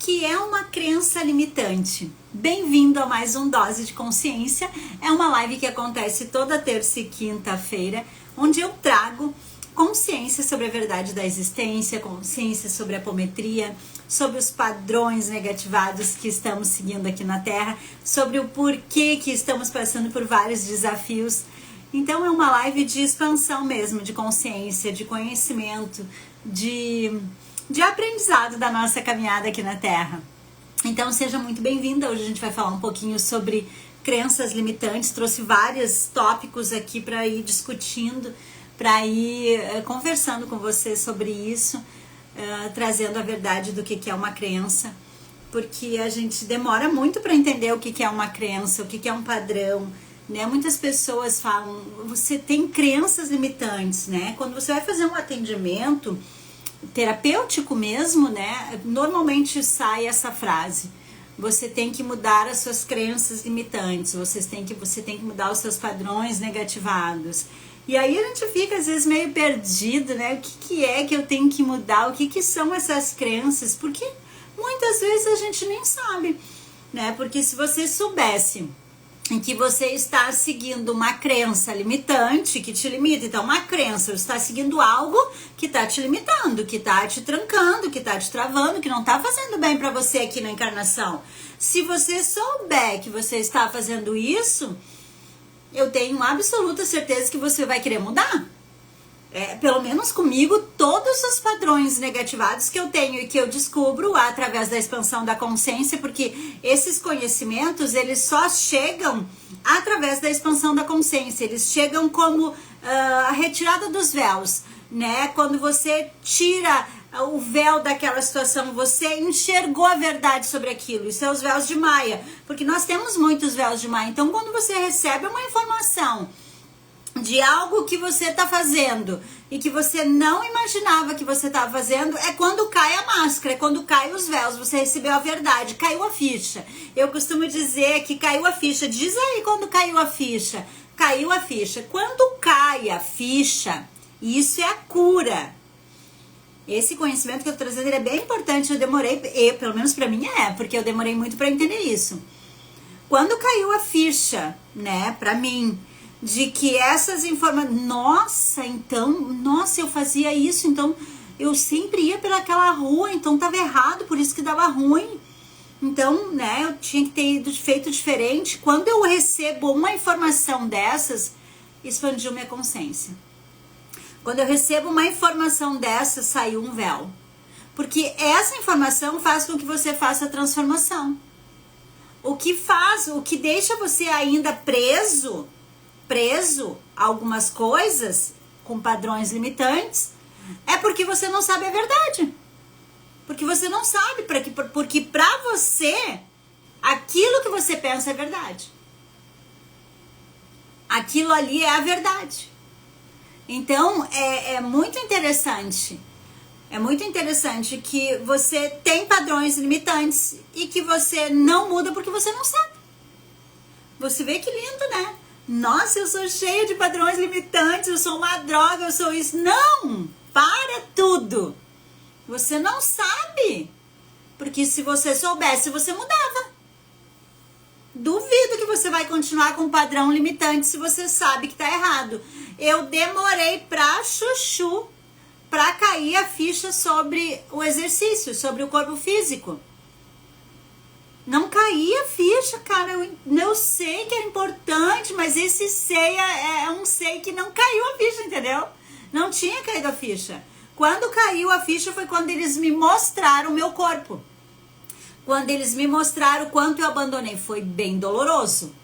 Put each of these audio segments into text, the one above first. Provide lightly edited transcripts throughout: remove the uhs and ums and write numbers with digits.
que é uma crença limitante? Bem-vindo a mais um Dose de Consciência. É uma live que acontece toda terça e quinta-feira, onde eu trago consciência sobre a verdade da existência, consciência sobre a apometria, sobre os padrões negativados que estamos seguindo aqui na Terra, sobre o porquê que estamos passando por vários desafios. Então é uma live de expansão mesmo, de consciência, de conhecimento, de aprendizado da nossa caminhada aqui na Terra. Então seja muito bem-vinda. Hoje a gente vai falar um pouquinho sobre crenças limitantes. Trouxe vários tópicos aqui para ir discutindo, para ir conversando com você sobre isso, trazendo a verdade do que é uma crença, porque a gente demora muito para entender o que é uma crença, o que é um padrão, né? Muitas pessoas falam, você tem crenças limitantes, né? Quando você vai fazer um atendimento terapêutico mesmo, né? Normalmente sai essa frase: você tem que mudar as suas crenças limitantes, você tem que mudar os seus padrões negativados. E aí a gente fica às vezes meio perdido, né? O que é que eu tenho que mudar? O que são essas crenças? Porque muitas vezes a gente nem sabe, né? Porque se você soubesse em que você está seguindo uma crença limitante que te limita, então uma crença, você está seguindo algo que está te limitando, que está te trancando, que está te travando, que não está fazendo bem para você aqui na encarnação. Se você souber que você está fazendo isso, eu tenho absoluta certeza que você vai querer mudar. Pelo menos comigo, todos os padrões negativados que eu tenho e que eu descubro através da expansão da consciência, porque esses conhecimentos, eles só chegam através da expansão da consciência, eles chegam como a retirada dos véus, né? Quando você tira o véu daquela situação, você enxergou a verdade sobre aquilo, os seus véus de Maia, porque nós temos muitos véus de Maia. Então quando você recebe uma informação de algo que você está fazendo e que você não imaginava que você estava fazendo, é quando cai a máscara, é quando cai os véus, você recebeu a verdade, caiu a ficha. Eu costumo dizer que caiu a ficha. Diz aí quando caiu a ficha. Caiu a ficha. Quando cai a ficha, isso é a cura. Esse conhecimento que eu estou trazendo, ele é bem importante. Eu demorei, pelo menos para mim porque eu demorei muito para entender isso. Quando caiu a ficha, né, para mim, de que essas informações, nossa, eu fazia isso, então eu sempre ia pelaquela rua, então tava errado, por isso que dava ruim. Então, né, eu tinha que ter feito diferente. Quando eu recebo uma informação dessas, expandiu minha consciência. Quando eu recebo uma informação dessas, saiu um véu. Porque essa informação faz com que você faça a transformação. O que deixa você ainda preso a algumas coisas com padrões limitantes, é porque você não sabe a verdade. Porque você não sabe, porque pra você, aquilo que você pensa é verdade. Aquilo ali é a verdade. Então, é muito interessante. É muito interessante que você tem padrões limitantes e que você não muda porque você não sabe. Você vê que lindo, né? Nossa, eu sou cheia de padrões limitantes, eu sou uma droga, eu sou isso. Não! Para tudo! Você não sabe. Porque se você soubesse, você mudava. Duvido que você vai continuar com um padrão limitante se você sabe que tá errado. Eu demorei pra chuchu, pra cair a ficha sobre o exercício, sobre o corpo físico. Não caía a ficha, cara. Eu sei que é importante, mas esse sei é um sei que não caiu a ficha, entendeu? Não tinha caído a ficha. Quando caiu a ficha foi quando eles me mostraram o meu corpo. Quando eles me mostraram o quanto eu abandonei. Foi bem doloroso.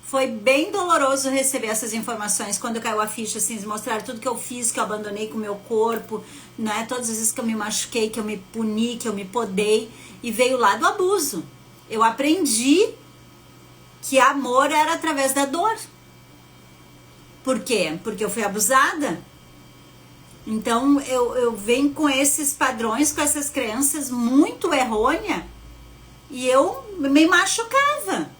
Foi bem doloroso receber essas informações. Quando caiu a ficha, assim, eles mostraram tudo que eu fiz, que eu abandonei com o meu corpo, né? Todas as vezes que eu me machuquei, que eu me puni, que eu me podei. E veio lá do abuso. Eu aprendi que amor era através da dor. Por quê? Porque eu fui abusada. Então eu venho com esses padrões, com essas crenças muito errôneas. E eu me machucava.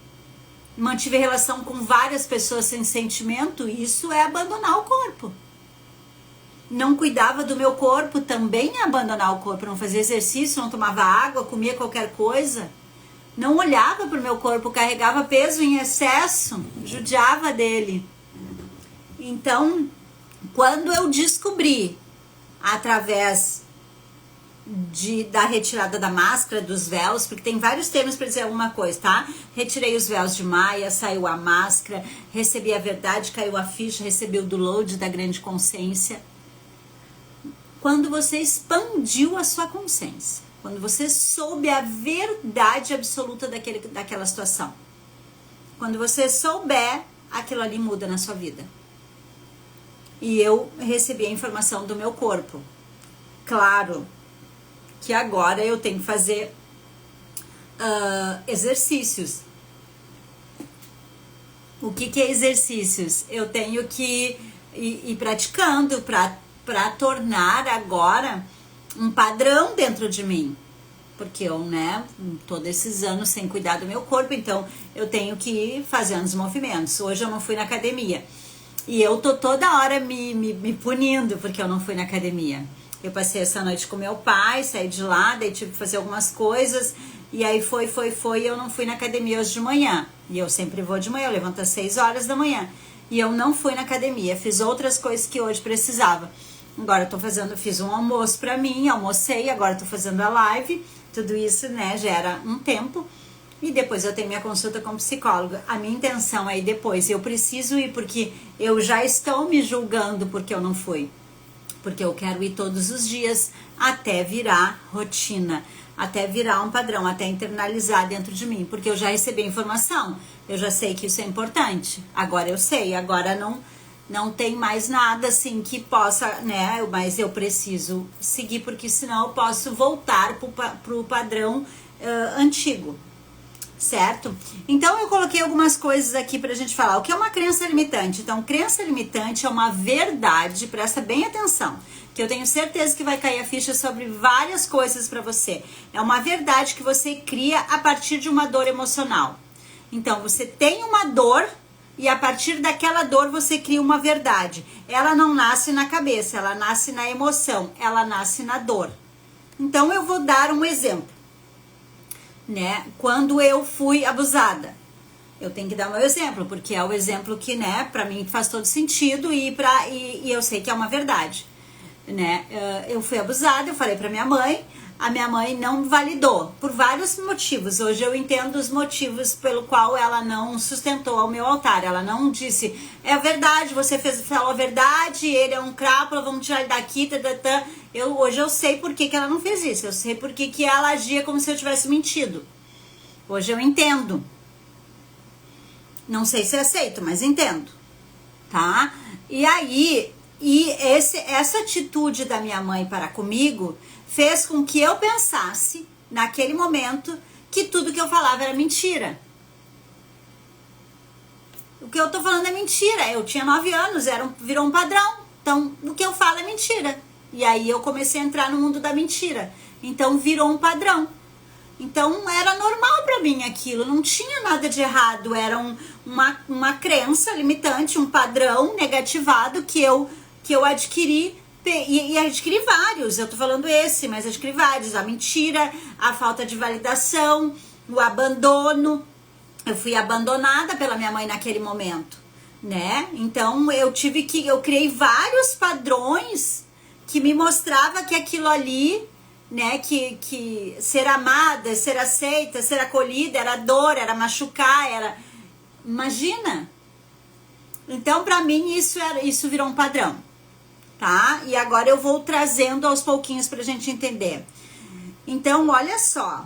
Mantive relação com várias pessoas sem sentimento. Isso é abandonar o corpo. não cuidava do meu corpo, também ia abandonar o corpo, não fazia exercício, não tomava água, comia qualquer coisa, não olhava para o meu corpo, carregava peso em excesso, judiava dele. Então, quando eu descobri, através da retirada da máscara, dos véus, porque tem vários termos para dizer alguma coisa, tá? Retirei os véus de Maia, saiu a máscara, recebi a verdade, caiu a ficha, recebi o download da grande consciência. Quando você expandiu a sua consciência, quando você soube a verdade absoluta daquela situação, quando você souber, aquilo ali muda na sua vida. E eu recebi a informação do meu corpo. Claro que agora eu tenho que fazer exercícios. O que é exercícios? Eu tenho que ir praticando para tornar agora um padrão dentro de mim. Porque eu, todos esses anos sem cuidar do meu corpo, então eu tenho que ir fazendo os movimentos. Hoje eu não fui na academia. E eu tô toda hora me punindo porque eu não fui na academia. Eu passei essa noite com meu pai, saí de lá, daí tive que fazer algumas coisas. E aí foi, eu não fui na academia hoje de manhã. E eu sempre vou de manhã, eu levanto às 6 horas da manhã. E eu não fui na academia, fiz outras coisas que hoje precisava. Agora eu tô fiz um almoço pra mim, almocei, agora tô fazendo a live. Tudo isso, gera um tempo. E depois eu tenho minha consulta com psicóloga. A minha intenção é ir depois. Eu preciso ir porque eu já estou me julgando porque eu não fui. Porque eu quero ir todos os dias até virar rotina, até virar um padrão, até internalizar dentro de mim. Porque eu já recebi informação, eu já sei que isso é importante. Agora eu sei, agora não tem mais nada assim que possa, mas eu preciso seguir, porque senão eu posso voltar pro padrão antigo. Certo? Então eu coloquei algumas coisas aqui pra gente falar. O que é uma crença limitante? Então, crença limitante é uma verdade, presta bem atenção, que eu tenho certeza que vai cair a ficha sobre várias coisas pra você. É uma verdade que você cria a partir de uma dor emocional. Então, você tem uma dor e a partir daquela dor você cria uma verdade. Ela não nasce na cabeça, ela nasce na emoção, ela nasce na dor. Então, eu vou dar um exemplo. Quando eu fui abusada, eu tenho que dar o meu exemplo, porque é o exemplo que, pra mim faz todo sentido e eu sei que é uma verdade, eu fui abusada, eu falei pra minha mãe, a minha mãe não validou, por vários motivos. Hoje eu entendo os motivos pelo qual ela não sustentou ao meu altar, ela não disse, é verdade, você falou a verdade, ele é um crápula, vamos tirar ele daqui, Hoje eu sei por que ela não fez isso, eu sei por que ela agia como se eu tivesse mentido. Hoje eu entendo. Não sei se aceito, mas entendo, tá? E aí, essa atitude da minha mãe para comigo fez com que eu pensasse, naquele momento, que tudo que eu falava era mentira. O que eu tô falando é mentira. Eu tinha 9 anos, virou um padrão. Então, o que eu falo é mentira. E aí eu comecei a entrar no mundo da mentira. Então virou um padrão. Então era normal pra mim aquilo, não tinha nada de errado. Era uma crença limitante, um padrão negativado que eu adquiri. E adquiri vários, eu tô falando esse, mas adquiri vários. A mentira, a falta de validação, o abandono. Eu fui abandonada pela minha mãe naquele momento, Então eu criei vários padrões que me mostrava que aquilo ali, que ser amada, ser aceita, ser acolhida, era dor, era machucar, imagina? Então, pra mim, isso virou um padrão, tá? E agora eu vou trazendo aos pouquinhos pra gente entender. Então, olha só.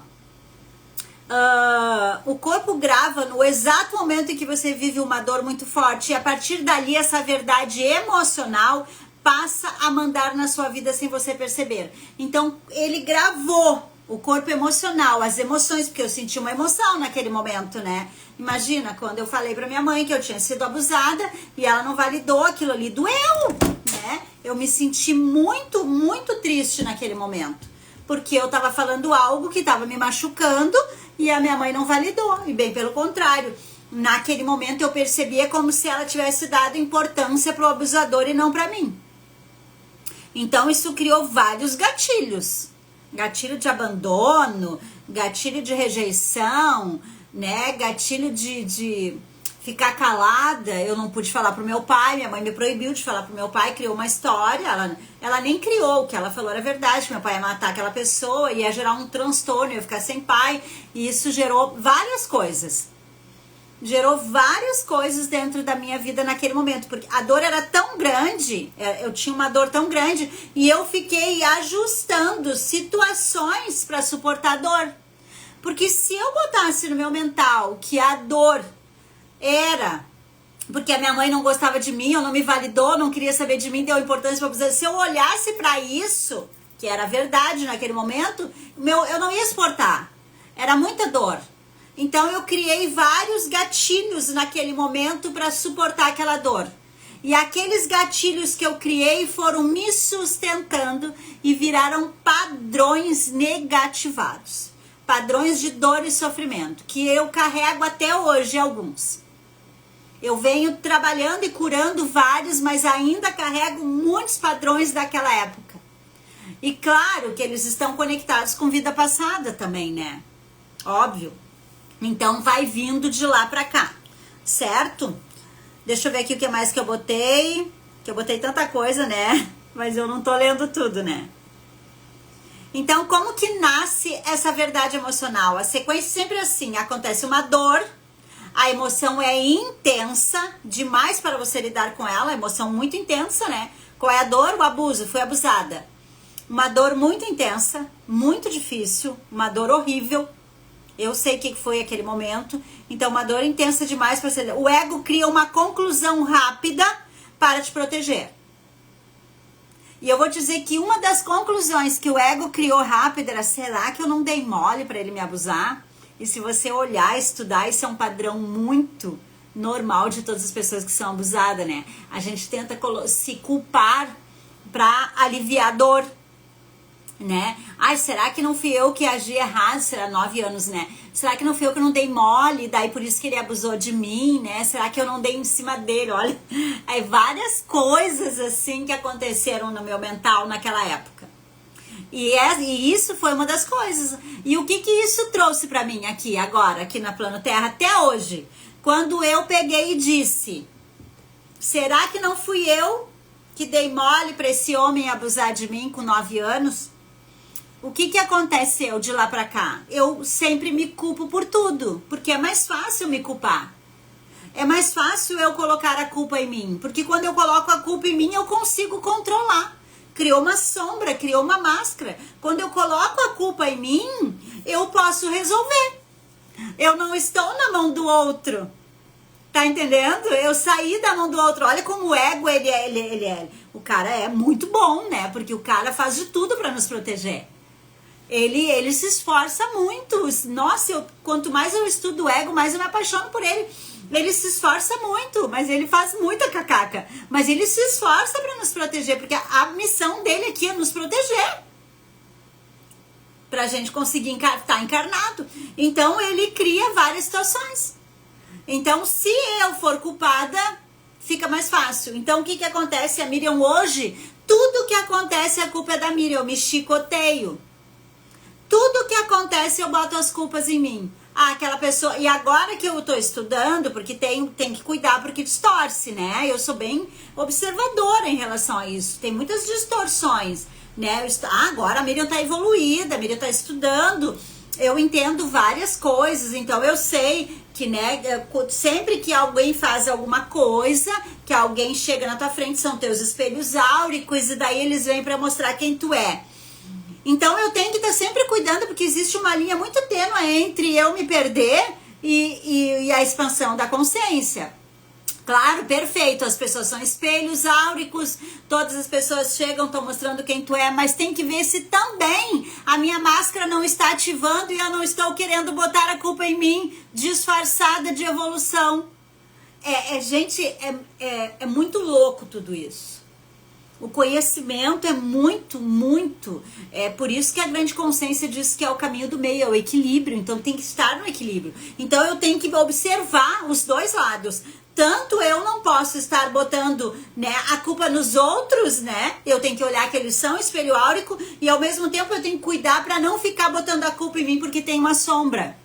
O corpo grava no exato momento em que você vive uma dor muito forte, e a partir dali essa verdade emocional passa a mandar na sua vida sem você perceber. Então, ele gravou o corpo emocional, as emoções, porque eu senti uma emoção naquele momento, Imagina, quando eu falei pra minha mãe que eu tinha sido abusada e ela não validou, aquilo ali doeu, Eu me senti muito, muito triste naquele momento, porque eu tava falando algo que tava me machucando e a minha mãe não validou, e bem pelo contrário. Naquele momento eu percebia como se ela tivesse dado importância pro abusador e não pra mim. Então isso criou vários gatilhos. Gatilho de abandono, gatilho de rejeição, né? Gatilho de ficar calada. Eu não pude falar pro meu pai, minha mãe me proibiu de falar pro meu pai, criou uma história, ela nem criou, o que ela falou era verdade, que meu pai ia matar aquela pessoa, ia gerar um transtorno, ia ficar sem pai, e isso gerou várias coisas. Gerou várias coisas dentro da minha vida naquele momento, porque a dor era tão grande, eu tinha uma dor tão grande, e eu fiquei ajustando situações para suportar a dor. Porque se eu botasse no meu mental que a dor era porque a minha mãe não gostava de mim, ou não me validou, não queria saber de mim, deu importância para você, se eu olhasse para isso, que era verdade naquele momento, eu não ia suportar. Era muita dor. Então eu criei vários gatilhos naquele momento para suportar aquela dor. E aqueles gatilhos que eu criei foram me sustentando e viraram padrões negativados. Padrões de dor e sofrimento, que eu carrego até hoje alguns. Eu venho trabalhando e curando vários, mas ainda carrego muitos padrões daquela época. E claro que eles estão conectados com vida passada também, né? Óbvio. Então vai vindo de lá pra cá, certo? Deixa eu ver aqui o que mais que eu botei. Que eu botei tanta coisa, né? Mas eu não tô lendo tudo, né? Então, como que nasce essa verdade emocional? A sequência sempre é assim, acontece uma dor, a emoção é intensa demais para você lidar com ela, a emoção muito intensa, né? Qual é a dor? O abuso, fui abusada. Uma dor muito intensa, muito difícil, uma dor horrível. Eu sei o que foi aquele momento. Então, uma dor intensa demais para você. O ego cria uma conclusão rápida para te proteger. E eu vou dizer que uma das conclusões que o ego criou rápida era: será que eu não dei mole para ele me abusar? E se você olhar, estudar, isso é um padrão muito normal de todas as pessoas que são abusadas, né? A gente tenta se culpar para aliviar a dor, né? Ai, será que não fui eu que agi errado? Será 9 anos, né? Será que não fui eu que não dei mole? Daí por isso que ele abusou de mim, né? Será que eu não dei em cima dele? Olha, aí várias coisas assim que aconteceram no meu mental naquela época. E isso foi uma das coisas. E o que isso trouxe pra mim aqui, agora, aqui na Plano Terra, até hoje? Quando eu peguei e disse: será que não fui eu que dei mole pra esse homem abusar de mim com 9 anos? O que aconteceu de lá pra cá? Eu sempre me culpo por tudo, porque é mais fácil me culpar. É mais fácil eu colocar a culpa em mim, porque quando eu coloco a culpa em mim, eu consigo controlar. Criou uma sombra, criou uma máscara. Quando eu coloco a culpa em mim, eu posso resolver. Eu não estou na mão do outro. Tá entendendo? Eu saí da mão do outro. Olha como o ego, ele é. O cara é muito bom, né? Porque o cara faz de tudo para nos proteger. Ele se esforça muito. Nossa, quanto mais eu estudo o ego, mais eu me apaixono por ele. Ele se esforça muito, mas ele faz muita cacaca. Mas ele se esforça para nos proteger, porque a missão dele aqui é nos proteger. Pra gente conseguir estar encarnado. Então ele cria várias situações. Então, se eu for culpada, fica mais fácil. Então, o que acontece? A Miriam hoje, tudo que acontece, a culpa é da Miriam. Eu me chicoteio. Tudo que acontece, eu boto as culpas em mim. Ah, aquela pessoa... E agora que eu tô estudando, porque tem que cuidar, porque distorce, né? Eu sou bem observadora em relação a isso. Tem muitas distorções, né? Agora a Miriam tá evoluída, a Miriam tá estudando. Eu entendo várias coisas, então eu sei que, né, sempre que alguém faz alguma coisa, que alguém chega na tua frente, são teus espelhos áuricos, e daí eles vêm pra mostrar quem tu é. Então eu tenho que estar sempre cuidando, porque existe uma linha muito tênue entre eu me perder e a expansão da consciência. Claro, perfeito, as pessoas são espelhos áuricos, todas as pessoas chegam, estão mostrando quem tu é, mas tem que ver se também a minha máscara não está ativando e eu não estou querendo botar a culpa em mim, disfarçada de evolução. Gente, é muito louco tudo isso. O conhecimento é muito, muito... É por isso que a grande consciência diz que é o caminho do meio, é o equilíbrio. Então tem que estar no equilíbrio. Então eu tenho que observar os dois lados. Tanto eu não posso estar botando, né, a culpa nos outros, né? Eu tenho que olhar que eles são espelho áurico e ao mesmo tempo eu tenho que cuidar para não ficar botando a culpa em mim porque tem uma sombra.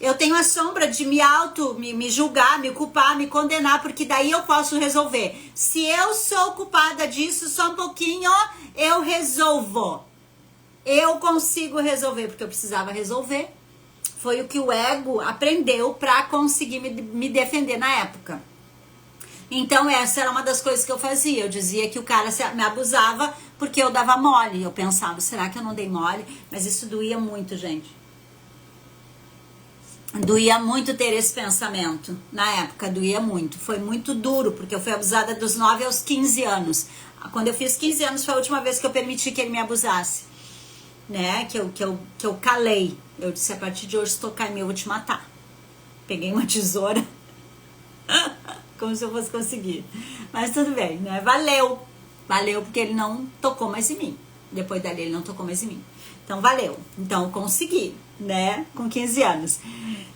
Eu tenho a sombra de me julgar, me culpar, me condenar, porque daí eu posso resolver. Se eu sou culpada disso, só um pouquinho, eu resolvo. Eu consigo resolver, porque eu precisava resolver. Foi o que o ego aprendeu para conseguir me defender na época. Então essa era uma das coisas que eu fazia. Eu dizia que o cara me abusava porque eu dava mole. Eu pensava, será que eu não dei mole? Mas isso doía muito, gente. Doía muito ter esse pensamento. Na época, doía muito. Foi muito duro, porque eu fui abusada dos 9 aos 15 anos. Quando eu fiz 15 anos foi a última vez que eu permiti que ele me abusasse. Né? Que eu calei. Eu disse, a partir de hoje, se tocar em mim, eu vou te matar. Peguei uma tesoura. Como se eu fosse conseguir. Mas tudo bem, né? Valeu. Valeu porque ele não tocou mais em mim. Depois dali, ele não tocou mais em mim. Então, valeu. Então, eu consegui, né? Com 15 anos.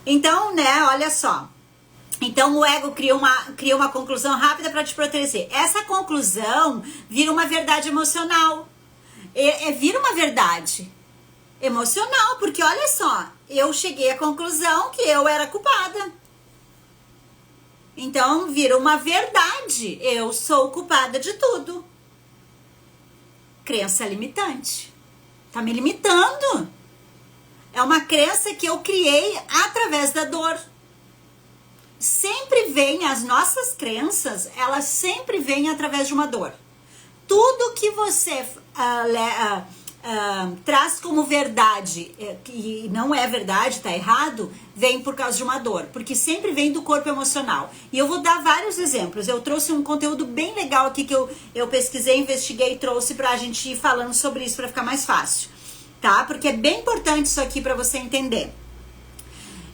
Então, né? Olha só. Então, o ego cria uma conclusão rápida para te proteger. Essa conclusão vira uma verdade emocional. Vira uma verdade emocional, porque olha só, eu cheguei à conclusão que eu era culpada. Então, vira uma verdade, eu sou culpada de tudo. Crença limitante. Tá me limitando. É uma crença que eu criei através da dor. Sempre vem, as nossas crenças, elas sempre vêm através de uma dor. Tudo que você traz como verdade, que não é verdade, tá errado, vem por causa de uma dor, porque sempre vem do corpo emocional. E eu vou dar vários exemplos. Eu trouxe um conteúdo bem legal aqui que eu pesquisei, investiguei e trouxe pra gente ir falando sobre isso pra ficar mais fácil, tá? Porque é bem importante isso aqui pra você entender.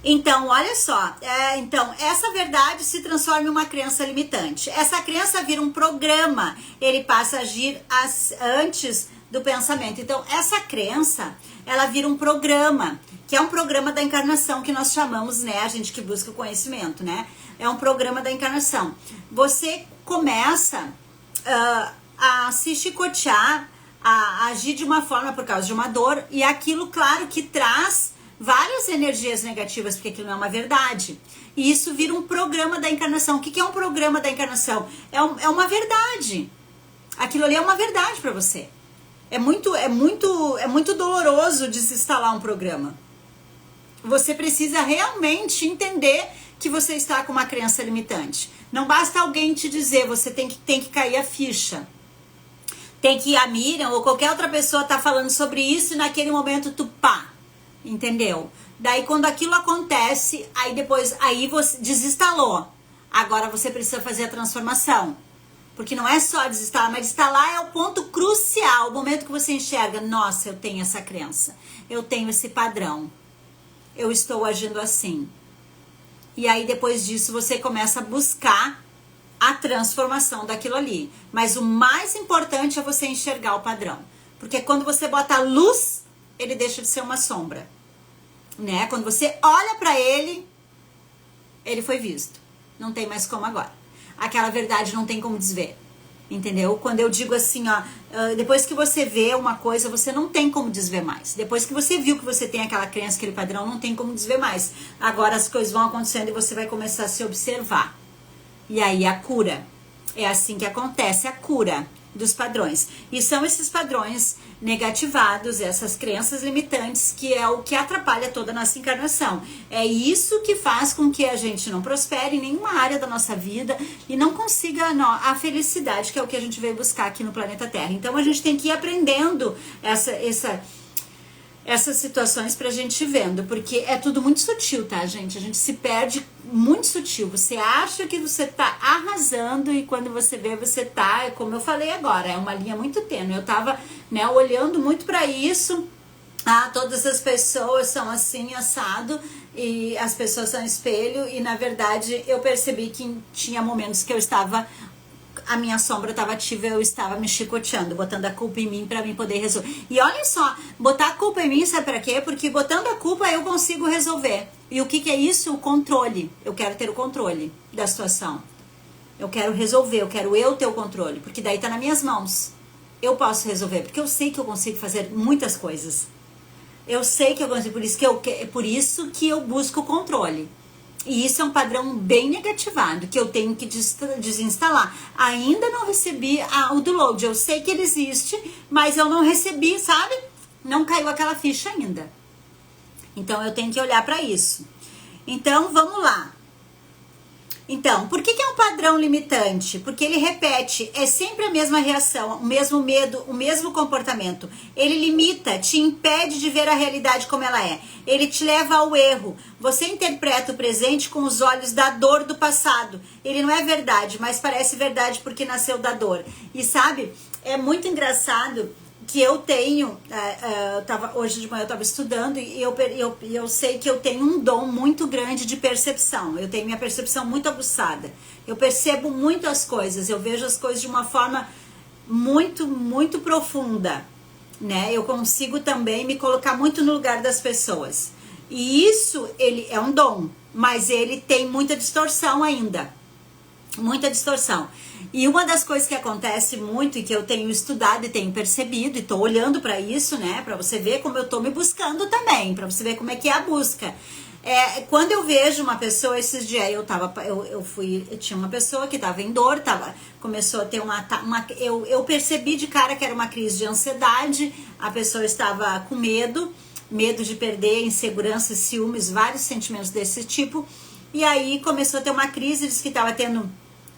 Então, olha só, então essa verdade se transforma em uma crença limitante. Essa crença vira um programa, ele passa a agir antes do pensamento. Então, essa crença, ela vira um programa, que é um programa da encarnação, que nós chamamos, né, a gente que busca o conhecimento, né? É um programa da encarnação. Você começa a se chicotear, a agir de uma forma por causa de uma dor, e aquilo, claro, que traz várias energias negativas, porque aquilo não é uma verdade. E isso vira um programa da encarnação. O que é um programa da encarnação? É uma verdade. Aquilo ali é uma verdade para você. É muito doloroso desinstalar um programa. Você precisa realmente entender que você está com uma crença limitante. Não basta alguém te dizer, você tem que cair a ficha. Tem que ir a Miriam ou qualquer outra pessoa tá falando sobre isso e naquele momento tu pá. Entendeu? Daí quando aquilo acontece, aí você desinstalou. Agora você precisa fazer a transformação. Porque não é só desinstalar, mas desinstalar é o ponto crucial. O momento que você enxerga, nossa, eu tenho essa crença. Eu tenho esse padrão. Eu estou agindo assim. E aí depois disso você começa a buscar a transformação daquilo ali. Mas o mais importante é você enxergar o padrão. Porque quando você bota a luz, ele deixa de ser uma sombra, né? Quando você olha pra ele, ele foi visto. Não tem mais como agora. Aquela verdade não tem como desver, entendeu? Quando eu digo assim, ó, depois que você vê uma coisa, você não tem como desver mais. Depois que você viu que você tem aquela crença, aquele padrão, não tem como desver mais. Agora as coisas vão acontecendo e você vai começar a se observar. E aí a cura. É assim que acontece a cura dos padrões. E são esses padrões negativados, essas crenças limitantes, que é o que atrapalha toda a nossa encarnação. É isso que faz com que a gente não prospere em nenhuma área da nossa vida e não consiga a felicidade, que é o que a gente veio buscar aqui no planeta Terra. Então a gente tem que ir aprendendo essas situações pra gente ir vendo, porque é tudo muito sutil, tá, gente? A gente se perde muito sutil. Você acha que você tá arrasando e quando você vê, você tá, como eu falei agora, é uma linha muito tênue. Eu tava, né, olhando muito pra isso. Todas as pessoas são assim, assado, e as pessoas são espelho, e na verdade eu percebi que tinha momentos que eu estava a minha sombra estava ativa e eu estava me chicoteando, botando a culpa em mim para mim poder resolver. E olha só, botar a culpa em mim, sabe para quê? Porque botando a culpa eu consigo resolver. E o que é isso? O controle. Eu quero ter o controle da situação. Eu quero resolver, eu quero eu ter o controle, porque daí tá nas minhas mãos. Eu posso resolver, porque eu sei que eu consigo fazer muitas coisas. Eu sei que eu consigo, por isso que eu busco o controle. E isso é um padrão bem negativado, que eu tenho que desinstalar. Ainda não recebi o download. Eu sei que ele existe, mas eu não recebi, sabe? Não caiu aquela ficha ainda. Então, eu tenho que olhar para isso. Então, vamos lá. Então, por que é um padrão limitante? Porque ele repete, é sempre a mesma reação, o mesmo medo, o mesmo comportamento. Ele limita, te impede de ver a realidade como ela é. Ele te leva ao erro. Você interpreta o presente com os olhos da dor do passado. Ele não é verdade, mas parece verdade porque nasceu da dor. E sabe, é muito engraçado que eu tenho, hoje de manhã eu estava estudando e eu sei que eu tenho um dom muito grande de percepção. Eu tenho minha percepção muito aguçada. Eu percebo muito as coisas, eu vejo as coisas de uma forma muito, muito profunda, né? Eu consigo também me colocar muito no lugar das pessoas. E isso, ele é um dom, mas ele tem muita distorção ainda. Muita distorção. E uma das coisas que acontece muito e que eu tenho estudado e tenho percebido e tô olhando para isso, né, para você ver como eu tô me buscando também, para você ver como é que é a busca. Quando eu vejo uma pessoa, esses dias eu tinha uma pessoa que tava em dor, começou a ter eu percebi de cara que era uma crise de ansiedade, a pessoa estava com medo de perder, insegurança, ciúmes, vários sentimentos desse tipo. E aí começou a ter uma crise, disse que estava tendo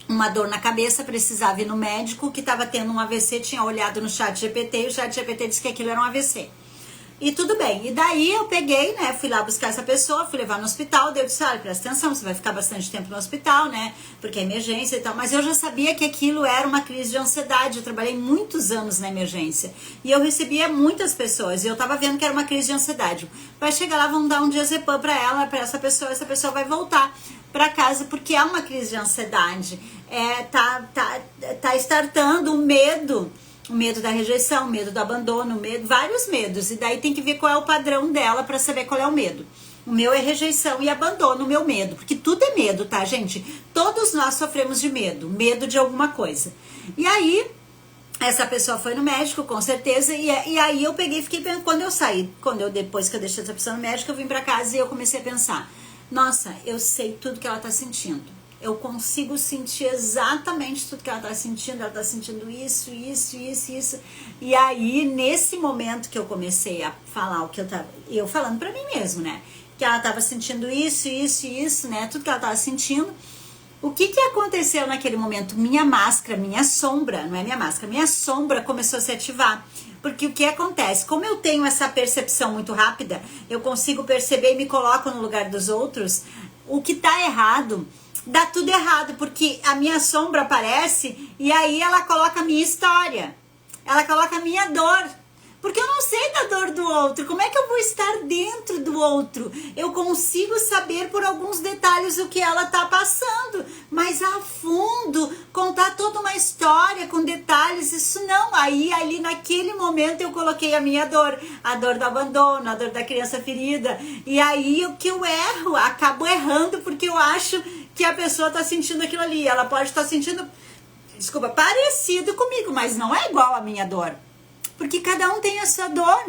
uma dor na cabeça, precisava ir no médico, que estava tendo um AVC, tinha olhado no chat GPT, e o chat GPT disse que aquilo era um AVC. E tudo bem. E daí eu peguei, né, fui lá buscar essa pessoa, fui levar no hospital, daí eu disse, olha, presta atenção, você vai ficar bastante tempo no hospital, né, porque é emergência e tal. Mas eu já sabia que aquilo era uma crise de ansiedade, eu trabalhei muitos anos na emergência. E eu recebia muitas pessoas, e eu tava vendo que era uma crise de ansiedade. Vai chegar lá, vão dar um diazepam pra essa pessoa vai voltar para casa, porque é uma crise de ansiedade. Tá startando o medo da rejeição, o medo do abandono, vários medos. E daí tem que ver qual é o padrão dela para saber qual é o medo. O meu é rejeição e abandono, o meu medo. Porque tudo é medo, tá, gente? Todos nós sofremos de medo de alguma coisa. E aí, essa pessoa foi no médico, com certeza, e aí eu peguei e fiquei pensando, depois que eu deixei essa pessoa no médico, eu vim para casa e eu comecei a pensar, nossa, eu sei tudo que ela tá sentindo. Eu consigo sentir exatamente tudo que ela tá sentindo. Ela tá sentindo isso. E aí, nesse momento que eu comecei a falar o que eu falando pra mim mesmo, né? Que ela tava sentindo isso, né? Tudo que ela tava sentindo. O que aconteceu naquele momento? Minha máscara, minha sombra, não é minha máscara, minha sombra começou a se ativar. Porque o que acontece? Como eu tenho essa percepção muito rápida, eu consigo perceber e me coloco no lugar dos outros. O que tá errado, dá tudo errado, porque a minha sombra aparece e aí ela coloca a minha história. Ela coloca a minha dor. Porque eu não sei da dor do outro. Como é que eu vou estar dentro do outro? Eu consigo saber por alguns detalhes o que ela tá passando. Mas a fundo, contar toda uma história com detalhes, isso não. Aí, ali naquele momento, eu coloquei a minha dor. A dor do abandono, a dor da criança ferida. E aí, o que eu erro? Acabo errando porque eu acho que a pessoa tá sentindo aquilo ali. Ela pode estar sentindo, parecido comigo, mas não é igual a minha dor. Porque cada um tem a sua dor.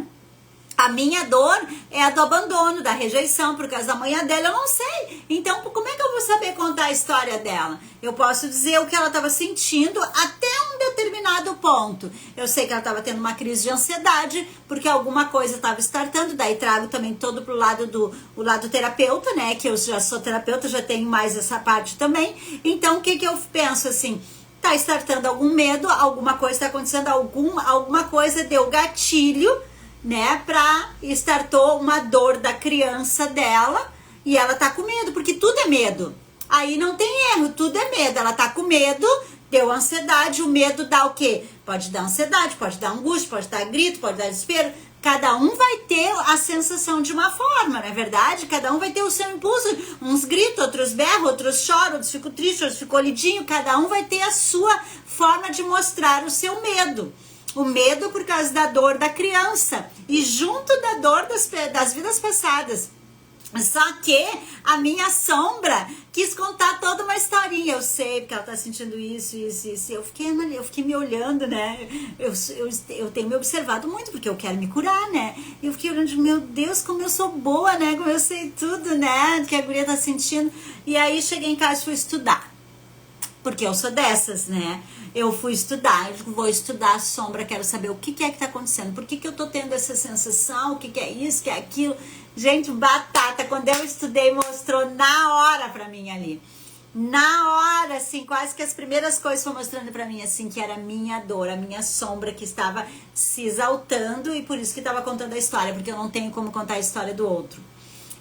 A minha dor é a do abandono, da rejeição, por causa da mãe dela, eu não sei. Então, como é que eu vou saber contar a história dela? Eu posso dizer o que ela estava sentindo até um determinado ponto. Eu sei que ela estava tendo uma crise de ansiedade, porque alguma coisa estava startando. Daí trago também todo pro lado o lado terapeuta, né? Que eu já sou terapeuta, já tenho mais essa parte também. Então, o que eu penso assim? Tá startando algum medo, alguma coisa está acontecendo, alguma coisa deu gatilho, né, startou uma dor da criança dela e ela tá com medo, porque tudo é medo. Aí não tem erro, tudo é medo. Ela tá com medo, deu ansiedade, o medo dá o quê? Pode dar ansiedade, pode dar angústia, pode dar grito, pode dar desespero, Cada um vai ter a sensação de uma forma, não é verdade? Cada um vai ter o seu impulso. Uns gritam, outros berram, outros choram, outros ficam tristes, outros ficam olhidinho. Cada um vai ter a sua forma de mostrar o seu medo. O medo por causa da dor da criança e junto da dor das vidas passadas. Só que a minha sombra quis contar toda uma historinha. Eu sei, porque ela tá sentindo isso. Eu fiquei me olhando, né? Eu tenho me observado muito, porque eu quero me curar, né? E eu fiquei olhando, meu Deus, como eu sou boa, né? Como eu sei tudo, né? Que a guria tá sentindo. E aí cheguei em casa e fui estudar. Porque eu sou dessas, né? Eu fui estudar, eu vou estudar a sombra, quero saber o que é que tá acontecendo, por que eu tô tendo essa sensação, o que é isso, o que é aquilo. Gente, batata, quando eu estudei, mostrou na hora pra mim ali. Na hora, assim, quase que as primeiras coisas foram mostrando pra mim, assim, que era a minha dor, a minha sombra que estava se exaltando e por isso que estava contando a história, porque eu não tenho como contar a história do outro.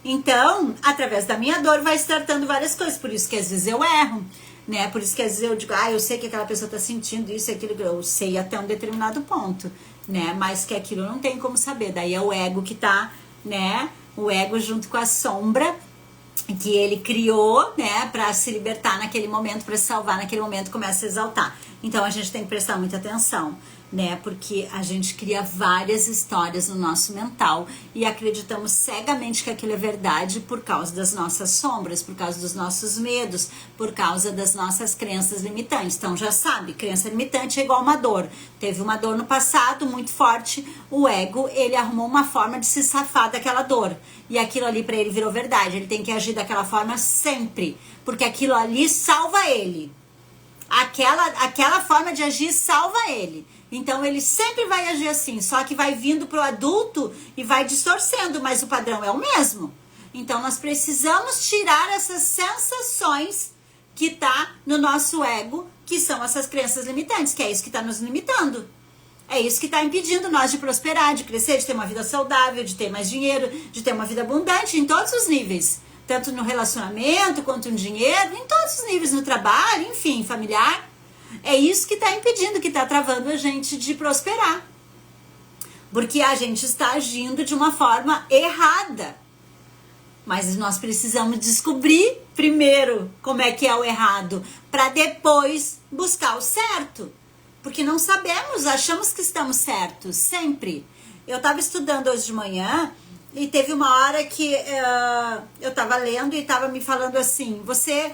Então, através da minha dor vai startando várias coisas, por isso que às vezes eu erro. Né? Por isso que às vezes eu digo, eu sei que aquela pessoa tá sentindo isso e aquilo, eu sei até um determinado ponto, né? Mas que aquilo não tem como saber, daí é o ego que tá, né? O ego junto com a sombra que ele criou, né? Pra se libertar naquele momento, pra se salvar naquele momento, começa a exaltar. Então a gente tem que prestar muita atenção, né? Porque a gente cria várias histórias no nosso mental e acreditamos cegamente que aquilo é verdade por causa das nossas sombras, por causa dos nossos medos, por causa das nossas crenças limitantes. Então já sabe, crença limitante é igual uma dor. Teve uma dor no passado muito forte, o ego, ele arrumou uma forma de se safar daquela dor. E aquilo ali pra ele virou verdade. Ele tem que agir daquela forma sempre, porque aquilo ali salva ele. Aquela forma de agir salva ele. Então ele sempre vai agir assim, só que vai vindo pro adulto e vai distorcendo, mas o padrão é o mesmo. Então nós precisamos tirar essas sensações que tá no nosso ego, que são essas crenças limitantes, que é isso que tá nos limitando. É isso que tá impedindo nós de prosperar, de crescer, de ter uma vida saudável, de ter mais dinheiro, de ter uma vida abundante em todos os níveis. Tanto no relacionamento, quanto no dinheiro, em todos os níveis, no trabalho, enfim, familiar. É isso que está impedindo, que está travando a gente de prosperar. Porque a gente está agindo de uma forma errada. Mas nós precisamos descobrir primeiro como é que é o errado, para depois buscar o certo. Porque não sabemos, achamos que estamos certos, sempre. Eu estava estudando hoje de manhã e teve uma hora que eu estava lendo e estava me falando assim, você...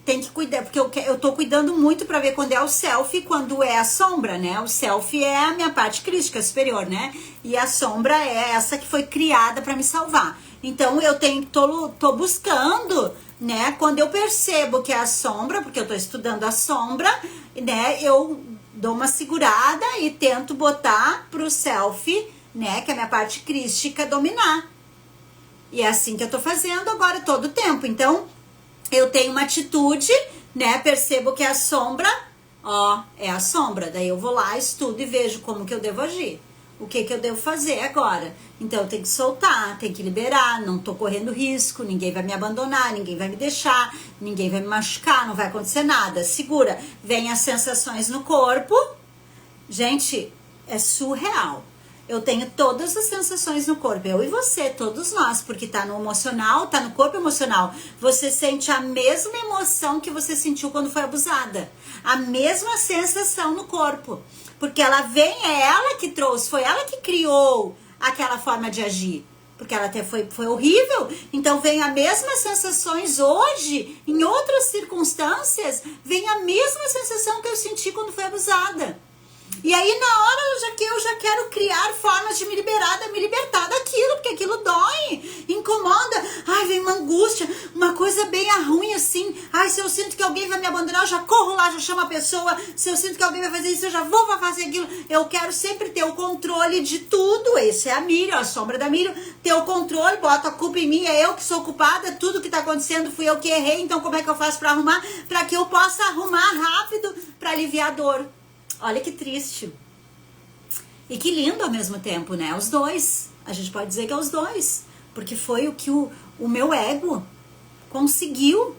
tem que cuidar, porque eu tô cuidando muito pra ver quando é o self e quando é a sombra, né? O self é a minha parte crística superior, né? E a sombra é essa que foi criada pra me salvar. Então eu tô buscando, né? Quando eu percebo que é a sombra, porque eu tô estudando a sombra, né? Eu dou uma segurada e tento botar pro self, né? Que é a minha parte crística dominar. E é assim que eu tô fazendo agora todo o tempo. Então eu tenho uma atitude, né? Percebo que é a sombra, é a sombra. Daí eu vou lá, estudo e vejo como que eu devo agir. O que eu devo fazer agora? Então eu tenho que soltar, tenho que liberar, não tô correndo risco, ninguém vai me abandonar, ninguém vai me deixar, ninguém vai me machucar, não vai acontecer nada. Segura, vem as sensações no corpo. Gente, é surreal. Eu tenho todas as sensações no corpo, eu e você, todos nós, porque tá no emocional, tá no corpo emocional. Você sente a mesma emoção que você sentiu quando foi abusada. A mesma sensação no corpo. Porque ela vem, é ela que trouxe, foi ela que criou aquela forma de agir. Porque ela até foi horrível. Então vem as mesmas sensações hoje, em outras circunstâncias, vem a mesma sensação que eu senti quando foi abusada. E aí na hora eu já quero criar formas de me libertar daquilo, porque aquilo dói, incomoda. Ai, vem uma angústia, uma coisa bem ruim assim. Ai, se eu sinto que alguém vai me abandonar, eu já corro lá, já chamo a pessoa. Se eu sinto que alguém vai fazer isso, eu já vou fazer aquilo. Eu quero sempre ter o controle de tudo. Esse é a Miriam, a sombra da Miriam. Ter o controle, boto a culpa em mim, é eu que sou culpada, tudo que tá acontecendo fui eu que errei. Então como é que eu faço pra arrumar? Pra que eu possa arrumar rápido pra aliviar a dor. Olha que triste. E que lindo ao mesmo tempo, né? Os dois. A gente pode dizer que é os dois. Porque foi o que o meu ego conseguiu.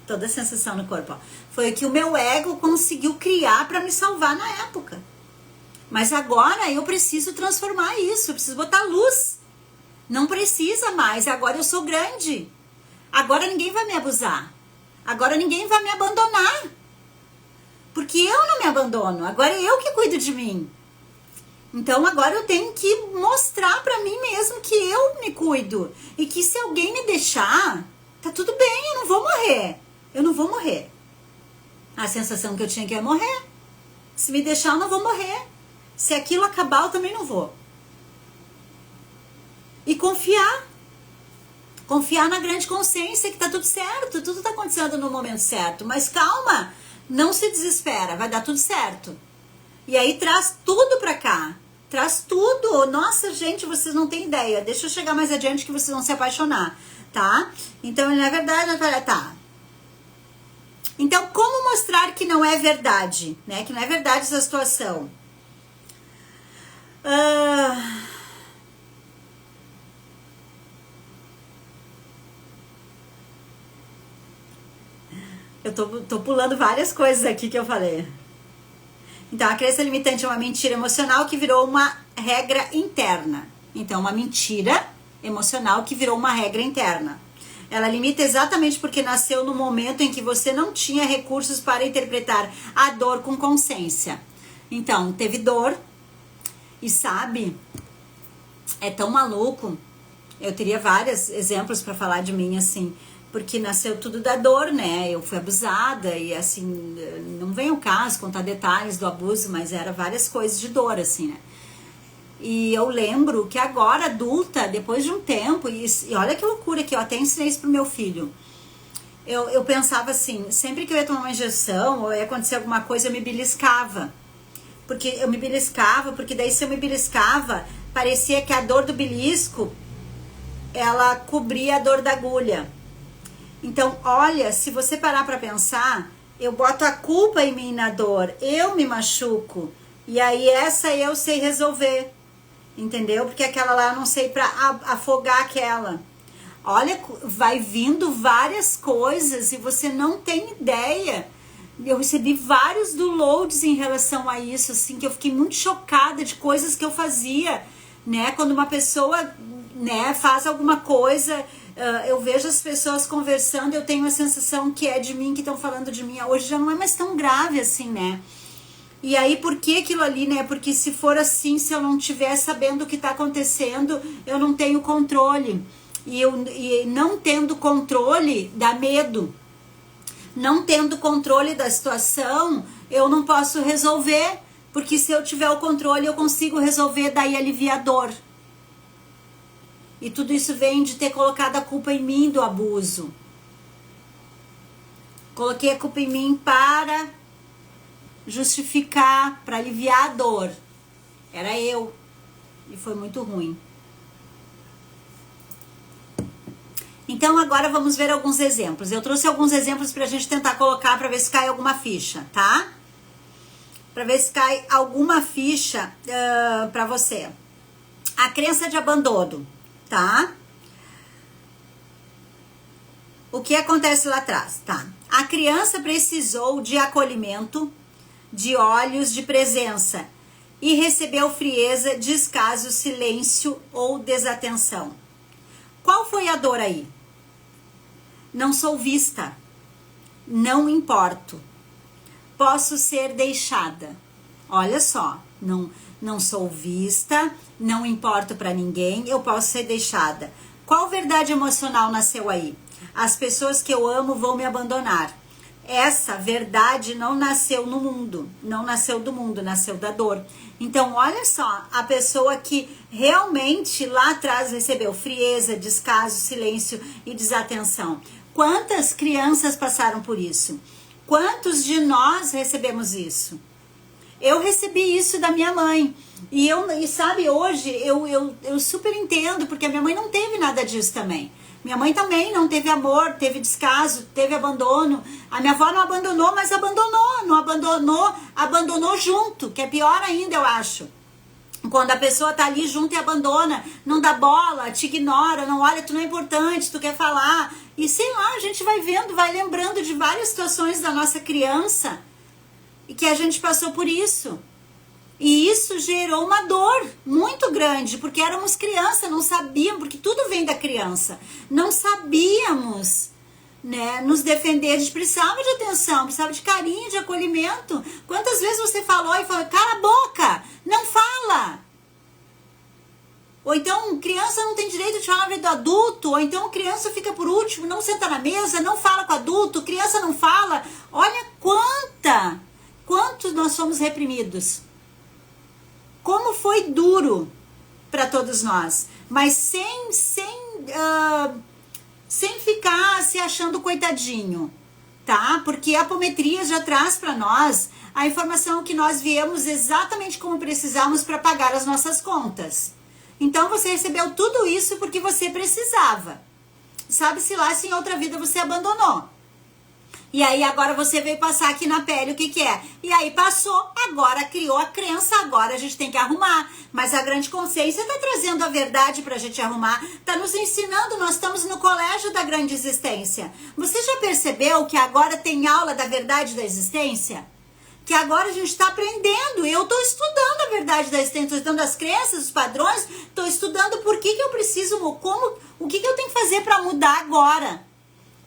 Toda a sensação no corpo. Foi o que o meu ego conseguiu criar para me salvar na época. Mas agora eu preciso transformar isso, eu preciso botar luz. Não precisa mais, agora eu sou grande. Agora ninguém vai me abusar. Agora ninguém vai me abandonar. Porque eu não me abandono, agora é eu que cuido de mim. Então agora eu tenho que mostrar pra mim mesmo que eu me cuido. E que se alguém me deixar, tá tudo bem, eu não vou morrer. Eu não vou morrer. A sensação que eu tinha que é morrer. Se me deixar, eu não vou morrer. Se aquilo acabar, eu também não vou. E confiar. Confiar na grande consciência que tá tudo certo. Tudo tá acontecendo no momento certo. Mas calma, não se desespera, vai dar tudo certo. E aí traz tudo pra cá. Traz tudo. Nossa, gente, vocês não têm ideia. Deixa eu chegar mais adiante que vocês vão se apaixonar, tá? Então, na verdade, tá. Então, como mostrar que não é verdade, né? Que não é verdade essa situação? Eu tô pulando várias coisas aqui que eu falei. Então, a crença limitante é uma mentira emocional que virou uma regra interna. Então, uma mentira emocional que virou uma regra interna. Ela limita exatamente porque nasceu no momento em que você não tinha recursos para interpretar a dor com consciência. Então, teve dor e sabe, é tão maluco. Eu teria vários exemplos para falar de mim, assim, porque nasceu tudo da dor, né? Eu fui abusada e, assim, não vem ao caso contar detalhes do abuso, mas era várias coisas de dor, assim, né? E eu lembro que agora, adulta, depois de um tempo, e olha que loucura que eu até ensinei isso pro meu filho. Eu pensava assim, sempre que eu ia tomar uma injeção ou ia acontecer alguma coisa, eu me beliscava. Porque daí se eu me beliscava, parecia que a dor do belisco, ela cobria a dor da agulha. Então, olha, se você parar pra pensar, eu boto a culpa em mim na dor, eu me machuco. E aí essa eu sei resolver. Entendeu? Porque aquela lá eu não sei pra afogar aquela. Olha, vai vindo várias coisas e você não tem ideia. Eu recebi vários downloads em relação a isso, assim, que eu fiquei muito chocada de coisas que eu fazia, né? Quando uma pessoa, né, faz alguma coisa, eu vejo as pessoas conversando, eu tenho a sensação que é de mim, que estão falando de mim. Hoje já não é mais tão grave assim, né? E aí, por que aquilo ali, né? Porque se for assim, se eu não estiver sabendo o que está acontecendo, eu não tenho controle. E não tendo controle, dá medo. Não tendo controle da situação, eu não posso resolver. Porque se eu tiver o controle, eu consigo resolver, daí alivia a dor. E tudo isso vem de ter colocado a culpa em mim do abuso. Coloquei a culpa em mim para justificar, para aliviar a dor. Era eu. E foi muito ruim. Então agora vamos ver alguns exemplos. Eu trouxe alguns exemplos pra gente tentar colocar pra ver se cai alguma ficha, tá? Pra ver se cai alguma ficha pra você. A crença de abandono, tá? O que acontece lá atrás, tá? A criança precisou de acolhimento, de olhos de presença e recebeu frieza, descaso, silêncio ou desatenção. Qual foi a dor aí? Não sou vista, não importo, posso ser deixada. Olha só, não sou vista, não importo para ninguém, eu posso ser deixada. Qual verdade emocional nasceu aí? As pessoas que eu amo vão me abandonar. Essa verdade não nasceu no mundo, não nasceu do mundo, nasceu da dor. Então, olha só, a pessoa que realmente lá atrás recebeu frieza, descaso, silêncio e desatenção. Quantas crianças passaram por isso? Quantos de nós recebemos isso? Eu recebi isso da minha mãe. E sabe, hoje eu super entendo, porque a minha mãe não teve nada disso também. Minha mãe também não teve amor, teve descaso, teve abandono. A minha avó não abandonou, mas abandonou junto, que é pior ainda, eu acho. Quando a pessoa tá ali junto e abandona, não dá bola, te ignora, não olha, tu não é importante, tu quer falar. E sei lá, a gente vai vendo, vai lembrando de várias situações da nossa criança e que a gente passou por isso. E isso gerou uma dor muito grande, porque éramos criança, não sabíamos, porque tudo vem da criança. Não sabíamos, né, nos defender, a gente precisava de atenção, precisava de carinho, de acolhimento. Quantas vezes você falou e falou, cala a boca, não fala. Ou então, criança não tem direito de falar na frente do adulto, ou então criança fica por último, não senta na mesa, não fala com o adulto, criança não fala. Olha quanto nós somos reprimidos. Como foi duro para todos nós, mas sem ficar se achando coitadinho, tá? Porque a apometria já traz para nós a informação que nós viemos exatamente como precisamos para pagar as nossas contas. Então você recebeu tudo isso porque você precisava. Sabe-se lá se em outra vida você abandonou. E aí agora você veio passar aqui na pele o que é. E aí passou, agora criou a crença, agora a gente tem que arrumar. Mas a grande consciência está trazendo a verdade para a gente arrumar. Está nos ensinando, nós estamos no colégio da grande existência. Você já percebeu que agora tem aula da verdade da existência? Que agora a gente está aprendendo. Eu estou estudando a verdade da existência, estou estudando as crenças, os padrões, estou estudando por que eu preciso, o que eu tenho que fazer para mudar agora.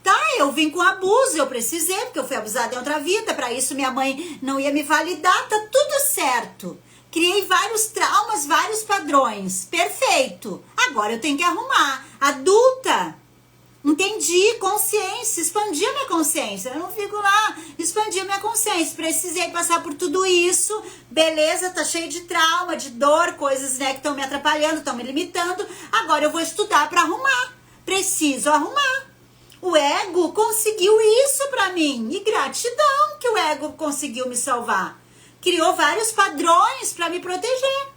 Tá, eu vim com abuso, eu precisei, porque eu fui abusada em outra vida, para isso minha mãe não ia me validar, tá tudo certo. Criei vários traumas, vários padrões, perfeito. Agora eu tenho que arrumar. Adulta, entendi, consciência, expandi a minha consciência, eu não fico lá, expandi a minha consciência, precisei passar por tudo isso, beleza, tá cheio de trauma, de dor, coisas, né, que estão me atrapalhando, estão me limitando, agora eu vou estudar para arrumar, preciso arrumar. O ego conseguiu isso pra mim. E gratidão que o ego conseguiu me salvar. Criou vários padrões pra me proteger.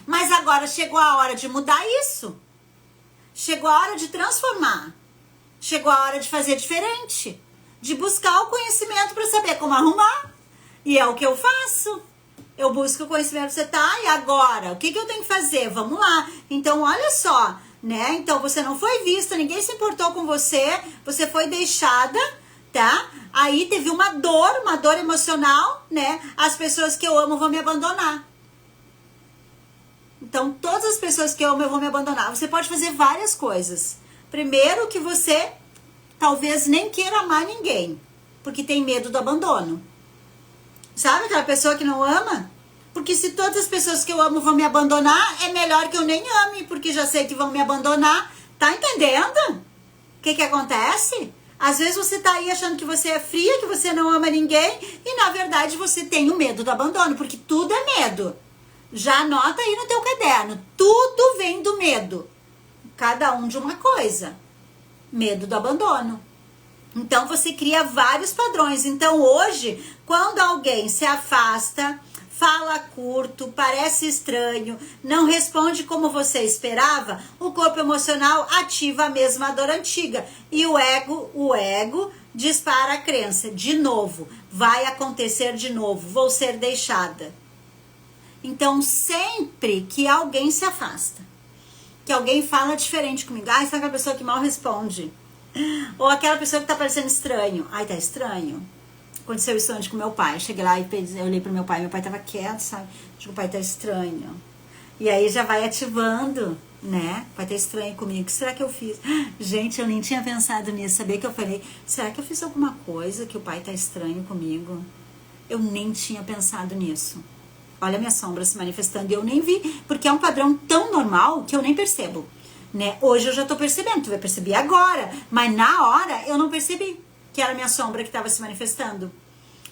Mas agora chegou a hora de mudar isso. Chegou a hora de transformar. Chegou a hora de fazer diferente. De buscar o conhecimento pra saber como arrumar. E é o que eu faço. Eu busco o conhecimento pra você, tá? E agora? O que eu tenho que fazer? Vamos lá. Então, olha só. Né? Então você não foi vista, ninguém se importou com você, você foi deixada, tá? Aí teve uma dor emocional, né? As pessoas que eu amo vão me abandonar. Então todas as pessoas que eu amo vão me abandonar. Você pode fazer várias coisas. Primeiro que você talvez nem queira amar ninguém, porque tem medo do abandono. Sabe aquela pessoa que não ama? Porque se todas as pessoas que eu amo vão me abandonar, é melhor que eu nem ame, porque já sei que vão me abandonar. Tá entendendo? O que acontece? Às vezes você tá aí achando que você é fria, que você não ama ninguém, e na verdade você tem o medo do abandono, porque tudo é medo. Já anota aí no teu caderno. Tudo vem do medo. Cada um de uma coisa. Medo do abandono. Então você cria vários padrões. Então hoje, quando alguém se afasta, fala curto, parece estranho, não responde como você esperava, o corpo emocional ativa a mesma dor antiga. E o ego dispara a crença. De novo, vai acontecer de novo, vou ser deixada. Então, sempre que alguém se afasta, que alguém fala diferente comigo, ai, sabe aquela pessoa que mal responde? Ou aquela pessoa que tá parecendo estranho, ai, tá estranho. Aconteceu isso antes com meu pai. Eu cheguei lá e eu olhei pro meu pai tava quieto, sabe? Acho que o pai tá estranho. E aí já vai ativando, né? O pai tá estranho comigo. O que será que eu fiz? Gente, eu nem tinha pensado nisso. Sabia que eu falei, será que eu fiz alguma coisa que o pai tá estranho comigo? Eu nem tinha pensado nisso. Olha a minha sombra se manifestando e eu nem vi, porque é um padrão tão normal que eu nem percebo, né? Hoje eu já tô percebendo, tu vai perceber agora, mas na hora eu não percebi que era a minha sombra que estava se manifestando.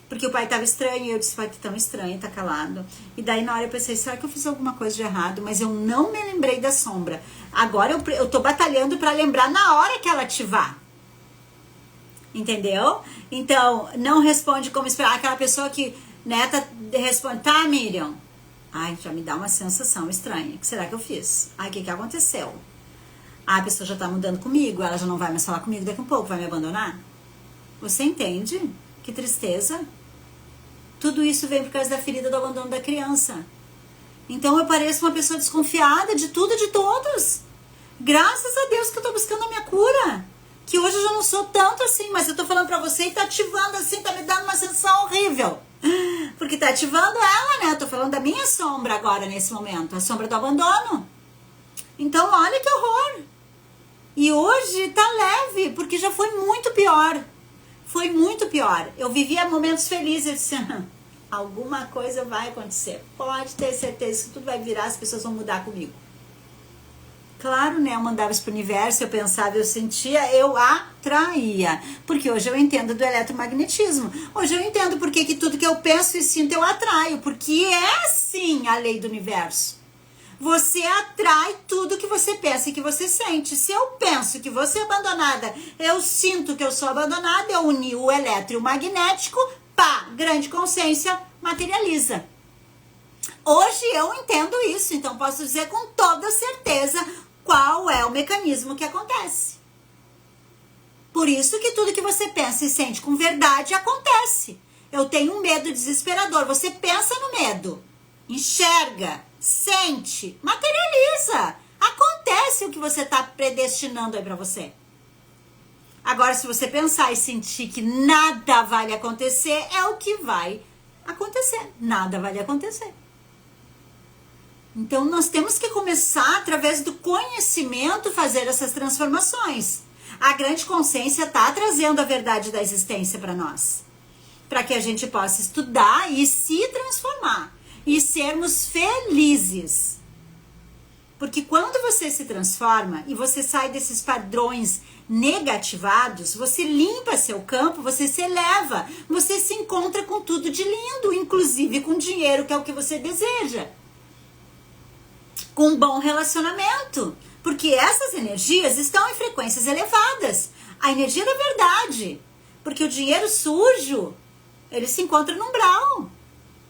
Porque o pai estava estranho, e eu disse, pai, tá tão estranho, tá calado. E daí na hora eu pensei, será que eu fiz alguma coisa de errado? Mas eu não me lembrei da sombra. Agora eu tô batalhando para lembrar na hora que ela ativar. Entendeu? Então, não responde como esperar. Aquela pessoa que, né, responde, tá, Miriam? Ai, já me dá uma sensação estranha. O que será que eu fiz? Ai, o que aconteceu? Ah, a pessoa já tá mudando comigo, ela já não vai mais falar comigo daqui a um pouco, vai me abandonar? Você entende? Que tristeza. Tudo isso vem por causa da ferida do abandono da criança. Então eu pareço uma pessoa desconfiada de tudo e de todos. Graças a Deus que eu tô buscando a minha cura. Que hoje eu já não sou tanto assim, mas eu tô falando pra você e tá ativando assim, tá me dando uma sensação horrível. Porque tá ativando ela, né? Eu tô falando da minha sombra agora, nesse momento. A sombra do abandono. Então, olha que horror. E hoje tá leve, porque já foi muito pior. Foi muito pior. Eu vivia momentos felizes. Eu disse, alguma coisa vai acontecer. Pode ter certeza que tudo vai virar, as pessoas vão mudar comigo. Claro, né? Eu mandava isso pro universo, eu pensava, eu sentia, eu atraía. Porque hoje eu entendo do eletromagnetismo. Hoje eu entendo porque que tudo que eu penso e sinto eu atraio. Porque é sim a lei do universo. Você atrai tudo que você pensa e que você sente. Se eu penso que você é abandonada, eu sinto que eu sou abandonada, eu uni o elétrico e o magnético, pá, grande consciência, materializa. Hoje eu entendo isso, então posso dizer com toda certeza qual é o mecanismo que acontece. Por isso que tudo que você pensa e sente com verdade acontece. Eu tenho um medo desesperador. Você pensa no medo, enxerga, sente, materializa. Acontece o que você está predestinando aí para você. Agora, se você pensar e sentir que nada vai acontecer, é o que vai acontecer. Nada vai acontecer. Então, nós temos que começar, através do conhecimento, fazer essas transformações. A grande consciência está trazendo a verdade da existência para nós. Para que a gente possa estudar e se transformar. E sermos felizes. Porque quando você se transforma e você sai desses padrões negativados, você limpa seu campo, você se eleva, você se encontra com tudo de lindo, inclusive com dinheiro, que é o que você deseja. Com um bom relacionamento, porque essas energias estão em frequências elevadas. A energia da verdade, porque o dinheiro sujo, ele se encontra no umbral.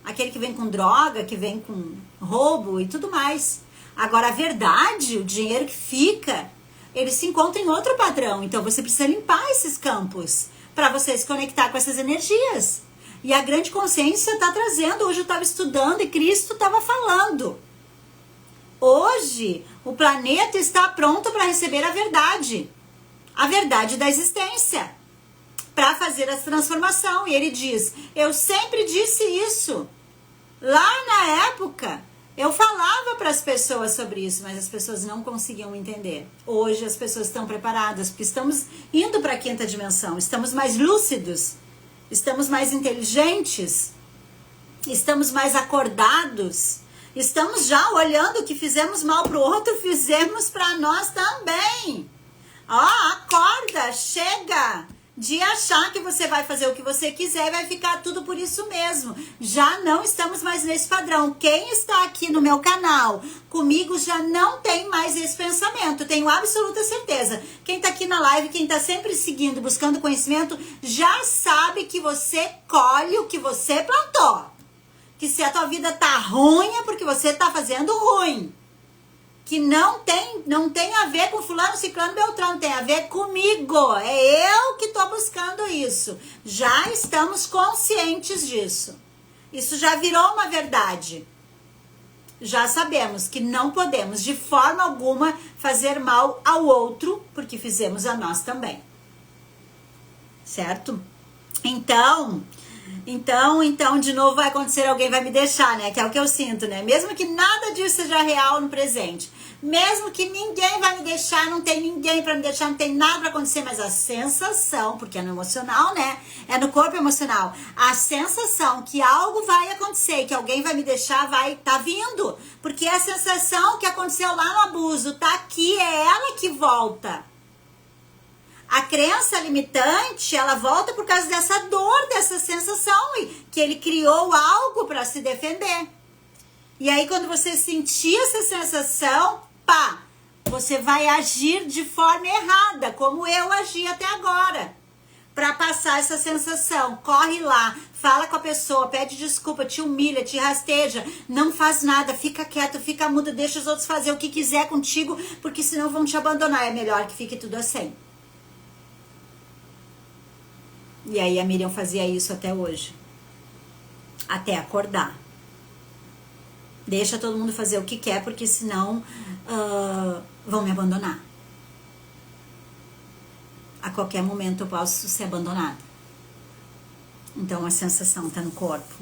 Aquele que vem com droga, que vem com roubo e tudo mais. Agora, a verdade, o dinheiro que fica, ele se encontra em outro padrão. Então, você precisa limpar esses campos para você se conectar com essas energias. E a grande consciência está trazendo. Hoje eu estava estudando e Cristo estava falando. Hoje, o planeta está pronto para receber a verdade da existência, para fazer essa transformação. E ele diz, eu sempre disse isso. Lá na época, eu falava para as pessoas sobre isso, mas as pessoas não conseguiam entender. Hoje as pessoas estão preparadas, porque estamos indo para a quinta dimensão, estamos mais lúcidos, estamos mais inteligentes, estamos mais acordados. Estamos já olhando o que fizemos mal para o outro, fizemos para nós também. Ó, acorda, chega de achar que você vai fazer o que você quiser e vai ficar tudo por isso mesmo. Já não estamos mais nesse padrão. Quem está aqui no meu canal comigo já não tem mais esse pensamento, tenho absoluta certeza. Quem está aqui na live, quem está sempre seguindo, buscando conhecimento, já sabe que você colhe o que você plantou. Que se a tua vida tá ruim é porque você tá fazendo ruim. Que não tem a ver com fulano, ciclano, beltrano, tem a ver comigo. É eu que tô buscando isso. Já estamos conscientes disso. Isso já virou uma verdade. Já sabemos que não podemos de forma alguma fazer mal ao outro, porque fizemos a nós também. Certo? Então, de novo vai acontecer, alguém vai me deixar, né? Que é o que eu sinto, né? Mesmo que nada disso seja real no presente. Mesmo que ninguém vai me deixar, não tem ninguém pra me deixar, não tem nada pra acontecer. Mas a sensação, porque é no emocional, né? É no corpo emocional. A sensação que algo vai acontecer, que alguém vai me deixar, tá vindo. Porque a sensação que aconteceu lá no abuso tá aqui, é ela que volta. A crença limitante, ela volta por causa dessa dor, dessa sensação, e que ele criou algo para se defender. E aí, quando você sentir essa sensação, pá, você vai agir de forma errada, como eu agi até agora, para passar essa sensação. Corre lá, fala com a pessoa, pede desculpa, te humilha, te rasteja, não faz nada, fica quieto, fica mudo, deixa os outros fazer o que quiser contigo, porque senão vão te abandonar. É melhor que fique tudo assim. E aí a Miriam fazia isso até hoje. Até acordar. Deixa todo mundo fazer o que quer, porque senão vão me abandonar. A qualquer momento eu posso ser abandonada. Então a sensação tá no corpo.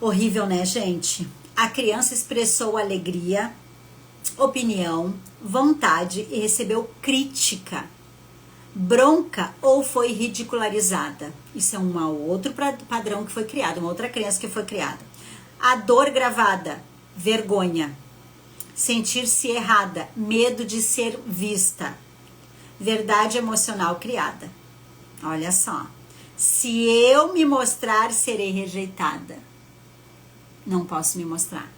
Horrível, né, gente? A criança expressou alegria, opinião, vontade e recebeu crítica, bronca ou foi ridicularizada. Isso é um outro padrão que foi criado, uma outra criança que foi criada. A dor gravada, vergonha. Sentir-se errada, medo de ser vista. Verdade emocional criada. Olha só. Se eu me mostrar, serei rejeitada. Não posso me mostrar.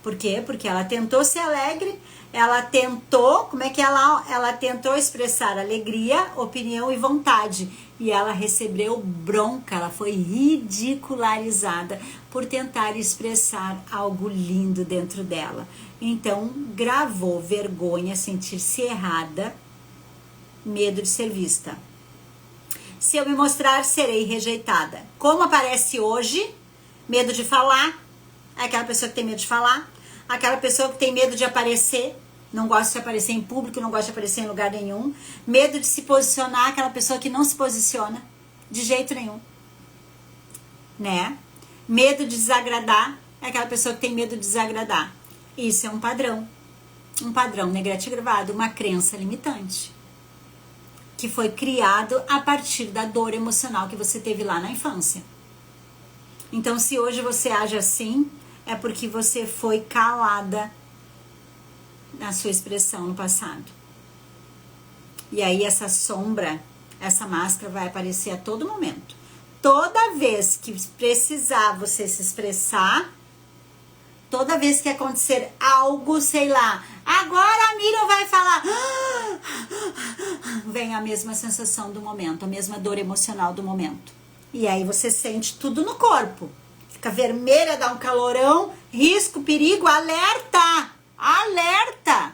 Por quê? Porque ela tentou ser alegre, ela tentou, como é que ela tentou expressar alegria, opinião e vontade. E ela recebeu bronca, ela foi ridicularizada por tentar expressar algo lindo dentro dela. Então, gravou vergonha, sentir-se errada, medo de ser vista. Se eu me mostrar, serei rejeitada. Como aparece hoje, medo de falar, é aquela pessoa que tem medo de falar, aquela pessoa que tem medo de aparecer, não gosta de aparecer em público, não gosta de aparecer em lugar nenhum, medo de se posicionar, aquela pessoa que não se posiciona de jeito nenhum, né? Medo de desagradar, é aquela pessoa que tem medo de desagradar. Isso é um padrão negativado, uma crença limitante, que foi criado a partir da dor emocional que você teve lá na infância. Então, se hoje você age assim, é porque você foi calada na sua expressão no passado. E aí essa sombra, essa máscara vai aparecer a todo momento. Toda vez que precisar você se expressar, toda vez que acontecer algo, sei lá, agora a Miriam vai falar, vem a mesma sensação do momento, a mesma dor emocional do momento. E aí você sente tudo no corpo. Fica vermelha, dá um calorão, risco, perigo, alerta! Alerta!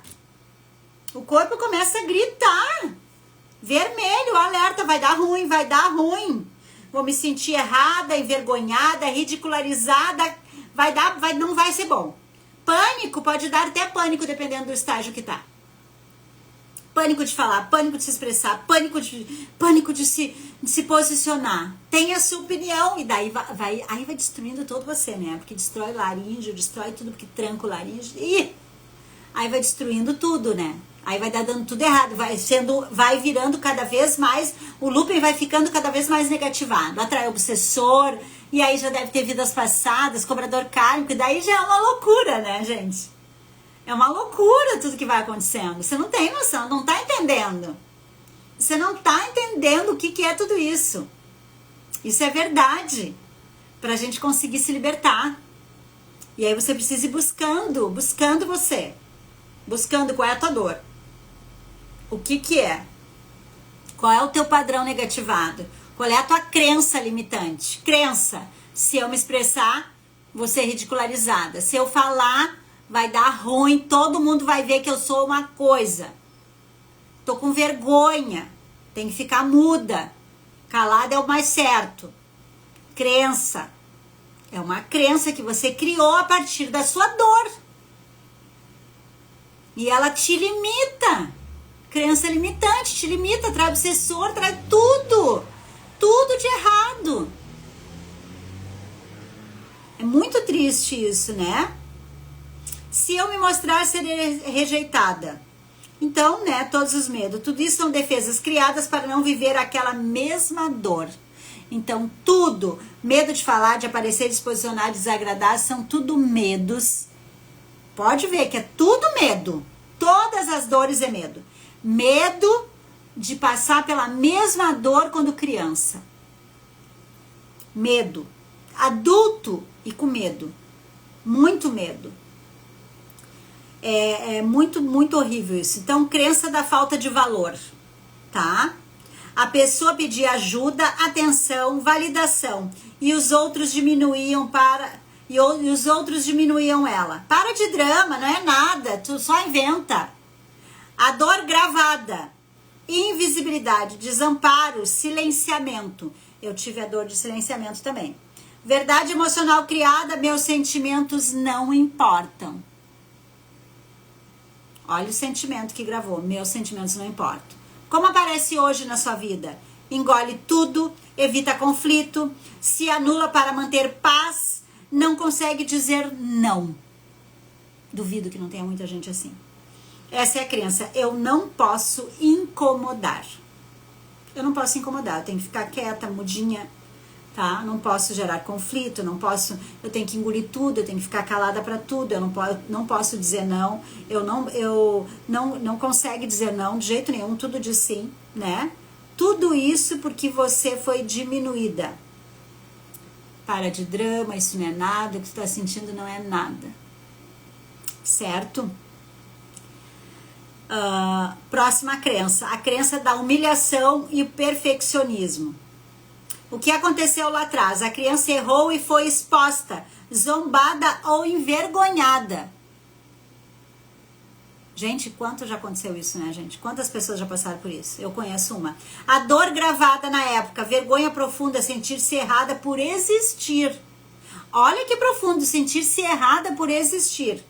O corpo começa a gritar. Vermelho, alerta, vai dar ruim, vai dar ruim. Vou me sentir errada, envergonhada, ridicularizada, não vai ser bom. Pânico, pode dar até pânico, dependendo do estágio que tá. Pânico de falar, pânico de se expressar, pânico de se posicionar. Tem a sua opinião, e daí vai destruindo todo você, né? Porque destrói laríngeo, destrói tudo, porque tranca o laríngeo. Ih! Aí vai destruindo tudo, né? Aí vai dando tudo errado, vai virando cada vez mais, o looping vai ficando cada vez mais negativado, atrai obsessor, e aí já deve ter vidas passadas, cobrador kármico, e daí já é uma loucura, né, gente? É uma loucura tudo que vai acontecendo. Você não tem noção, não tá entendendo. Você não tá entendendo o que é tudo isso. Isso é verdade, pra gente conseguir se libertar. E aí você precisa ir buscando você. Buscando qual é a tua dor. O que é? Qual é o teu padrão negativado? Qual é a tua crença limitante? Crença. Se eu me expressar, vou ser ridicularizada. Se eu falar, vai dar ruim. Todo mundo vai ver que eu sou uma coisa. Tô com vergonha. Tem que ficar muda. Calada é o mais certo. Crença. É uma crença que você criou a partir da sua dor. E ela te limita. Crença limitante, te limita, traz obsessor, traz tudo. Tudo de errado. É muito triste isso, né? Se eu me mostrar, serei rejeitada. Então, né, todos os medos. Tudo isso são defesas criadas para não viver aquela mesma dor. Então, tudo, medo de falar, de aparecer, de se posicionar, de desagradar, são tudo medos. Pode ver que é tudo medo. Todas as dores é medo. Medo de passar pela mesma dor quando criança. Medo. Adulto e com medo. Muito medo. É muito, muito horrível isso. Então, crença da falta de valor, tá? A pessoa pedia ajuda, atenção, validação. E os outros diminuíam e os outros diminuíam ela. Para de drama, não é nada, tu só inventa. A dor gravada, invisibilidade, desamparo, silenciamento. Eu tive a dor de silenciamento também. Verdade emocional criada, meus sentimentos não importam. Olha o sentimento que gravou, meus sentimentos não importam. Como aparece hoje na sua vida? Engole tudo, evita conflito, se anula para manter paz, não consegue dizer não. Duvido que não tenha muita gente assim. Essa é a crença. Eu não posso incomodar. Eu não posso incomodar. Eu tenho que ficar quieta, mudinha, tá? Não posso gerar conflito, não posso... Eu tenho que engolir tudo, eu tenho que ficar calada para tudo. Eu não posso dizer não. Eu não consegue dizer não de jeito nenhum. Tudo de sim, né? Tudo isso porque você foi diminuída. Para de drama, isso não é nada. O que tu tá sentindo não é nada. Certo? Próxima crença, a crença da humilhação e o perfeccionismo. O que aconteceu lá atrás? A criança errou e foi exposta, zombada ou envergonhada. Gente, quanto já aconteceu isso, né, gente? Quantas pessoas já passaram por isso? Eu conheço uma. A dor gravada na época, vergonha profunda, sentir-se errada por existir. Olha que profundo, sentir-se errada por existir.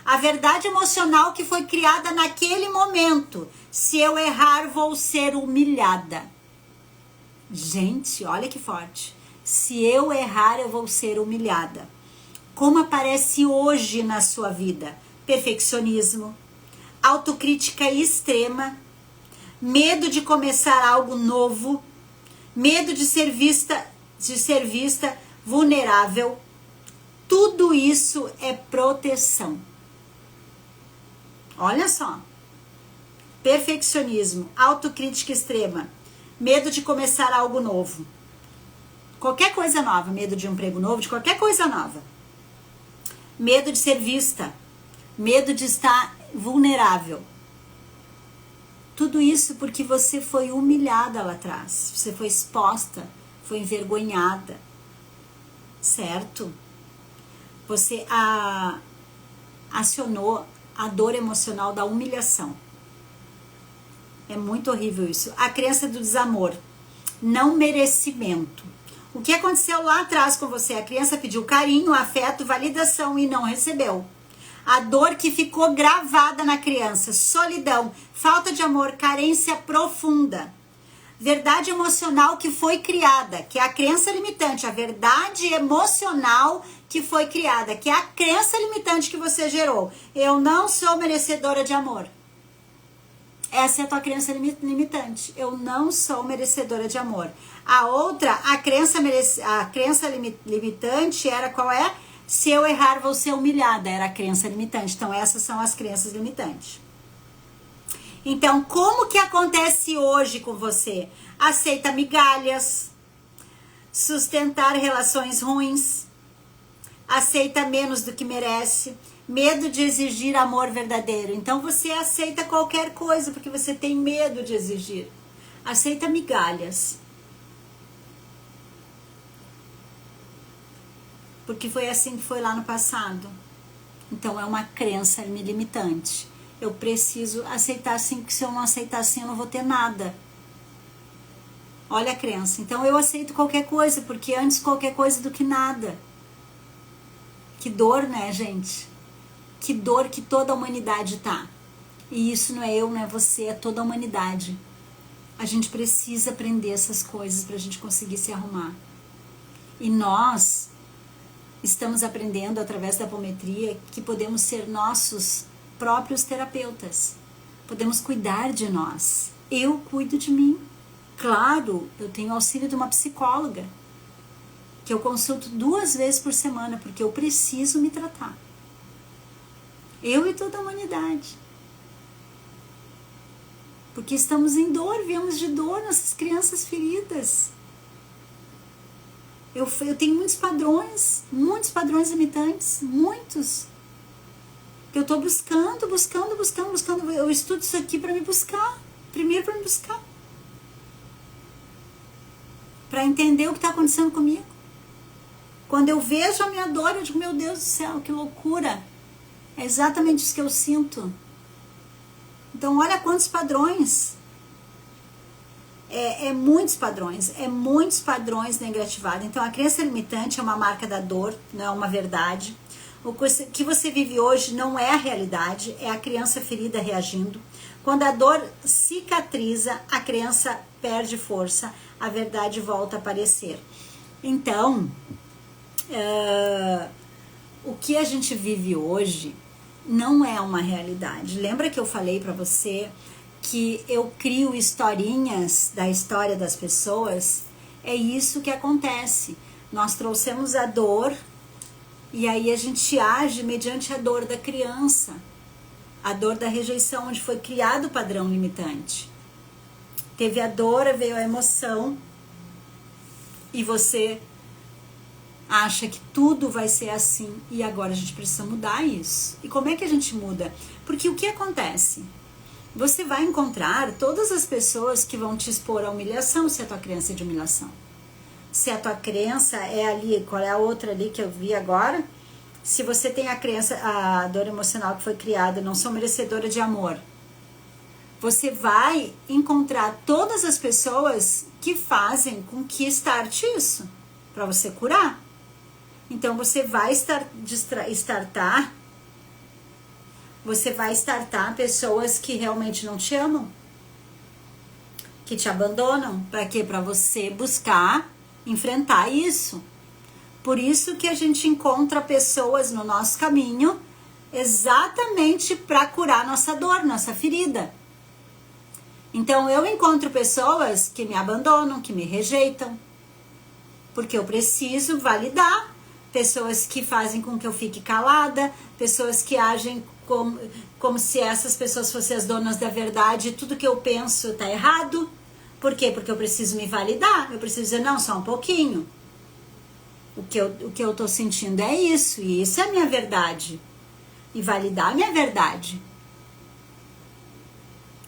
A verdade emocional que foi criada naquele momento. Se eu errar, vou ser humilhada. Gente, olha que forte. Se eu errar, eu vou ser humilhada. Como aparece hoje na sua vida? Perfeccionismo, autocrítica extrema, medo de começar algo novo, medo de ser vista vulnerável. Tudo isso é proteção. Olha só, perfeccionismo, autocrítica extrema, medo de começar algo novo, qualquer coisa nova, medo de um emprego novo, de qualquer coisa nova, medo de ser vista, medo de estar vulnerável, tudo isso porque você foi humilhada lá atrás, você foi exposta, foi envergonhada, certo? Você acionou a dor emocional da humilhação. É muito horrível isso. A crença do desamor, não merecimento. O que aconteceu lá atrás com você? A criança pediu carinho, afeto, validação e não recebeu. A dor que ficou gravada na criança, solidão, falta de amor, carência profunda. Verdade emocional que foi criada, que é a crença limitante, a verdade emocional que foi criada, que é a crença limitante que você gerou. Eu não sou merecedora de amor. Essa é a tua crença limitante. Eu não sou merecedora de amor. A outra, a crença limitante era qual é? Se eu errar, vou ser humilhada. Era a crença limitante. Então, essas são as crenças limitantes. Então, como que acontece hoje com você? Aceita migalhas, sustentar relações ruins, aceita menos do que merece, medo de exigir amor verdadeiro. Então, você aceita qualquer coisa porque você tem medo de exigir. Aceita migalhas. Porque foi assim que foi lá no passado. Então, é uma crença limitante. Eu preciso aceitar assim, porque se eu não aceitar assim, eu não vou ter nada. Olha a crença. Então, eu aceito qualquer coisa, porque antes qualquer coisa do que nada. Que dor, né, gente? Que dor que toda a humanidade tá. E isso não é eu, não é você, é toda a humanidade. A gente precisa aprender essas coisas pra gente conseguir se arrumar. E nós estamos aprendendo através da apometria que podemos ser nossos próprios terapeutas. Podemos cuidar de nós. Eu cuido de mim. Claro, eu tenho auxílio de uma psicóloga, que eu consulto 2 vezes por semana, porque eu preciso me tratar. Eu e toda a humanidade. Porque estamos em dor, viemos de dor, nossas crianças feridas. Eu tenho muitos padrões limitantes, muitos. Que eu estou buscando. Eu estudo isso aqui para me buscar. Primeiro para me buscar. Para entender o que está acontecendo comigo. Quando eu vejo a minha dor, eu digo, meu Deus do céu, que loucura. É exatamente isso que eu sinto. Então, olha quantos padrões. Muitos padrões negativados. Então, a crença limitante é uma marca da dor, não é uma verdade. O que você vive hoje não é a realidade, é a criança ferida reagindo. Quando a dor cicatriza, a criança perde força, a verdade volta a aparecer. Então, O que a gente vive hoje não é uma realidade. Lembra que eu falei para você que eu crio historinhas da história das pessoas? É isso que acontece. Nós trouxemos a dor e aí a gente age mediante a dor da criança, a dor da rejeição, onde foi criado o padrão limitante. Teve a dor, veio a emoção e você acha que tudo vai ser assim e agora a gente precisa mudar isso. E como é que a gente muda? Porque o que acontece? Você vai encontrar todas as pessoas que vão te expor à humilhação se a tua crença é de humilhação. Se a tua crença é ali, qual é a outra ali que eu vi agora? Se você tem a crença, a dor emocional que foi criada, não sou merecedora de amor. Você vai encontrar todas as pessoas que fazem com que starte isso, para você curar. Então você vai startar pessoas que realmente não te amam, que te abandonam. Para quê? Para você buscar enfrentar isso. Por isso que a gente encontra pessoas no nosso caminho exatamente para curar nossa dor, nossa ferida. Então eu encontro pessoas que me abandonam, que me rejeitam, porque eu preciso validar. Pessoas que fazem com que eu fique calada, pessoas que agem como se essas pessoas fossem as donas da verdade e tudo que eu penso tá errado. Por quê? Porque eu preciso me validar, eu preciso dizer, não, só um pouquinho. O que eu tô sentindo é isso, e isso é a minha verdade. E validar a minha verdade.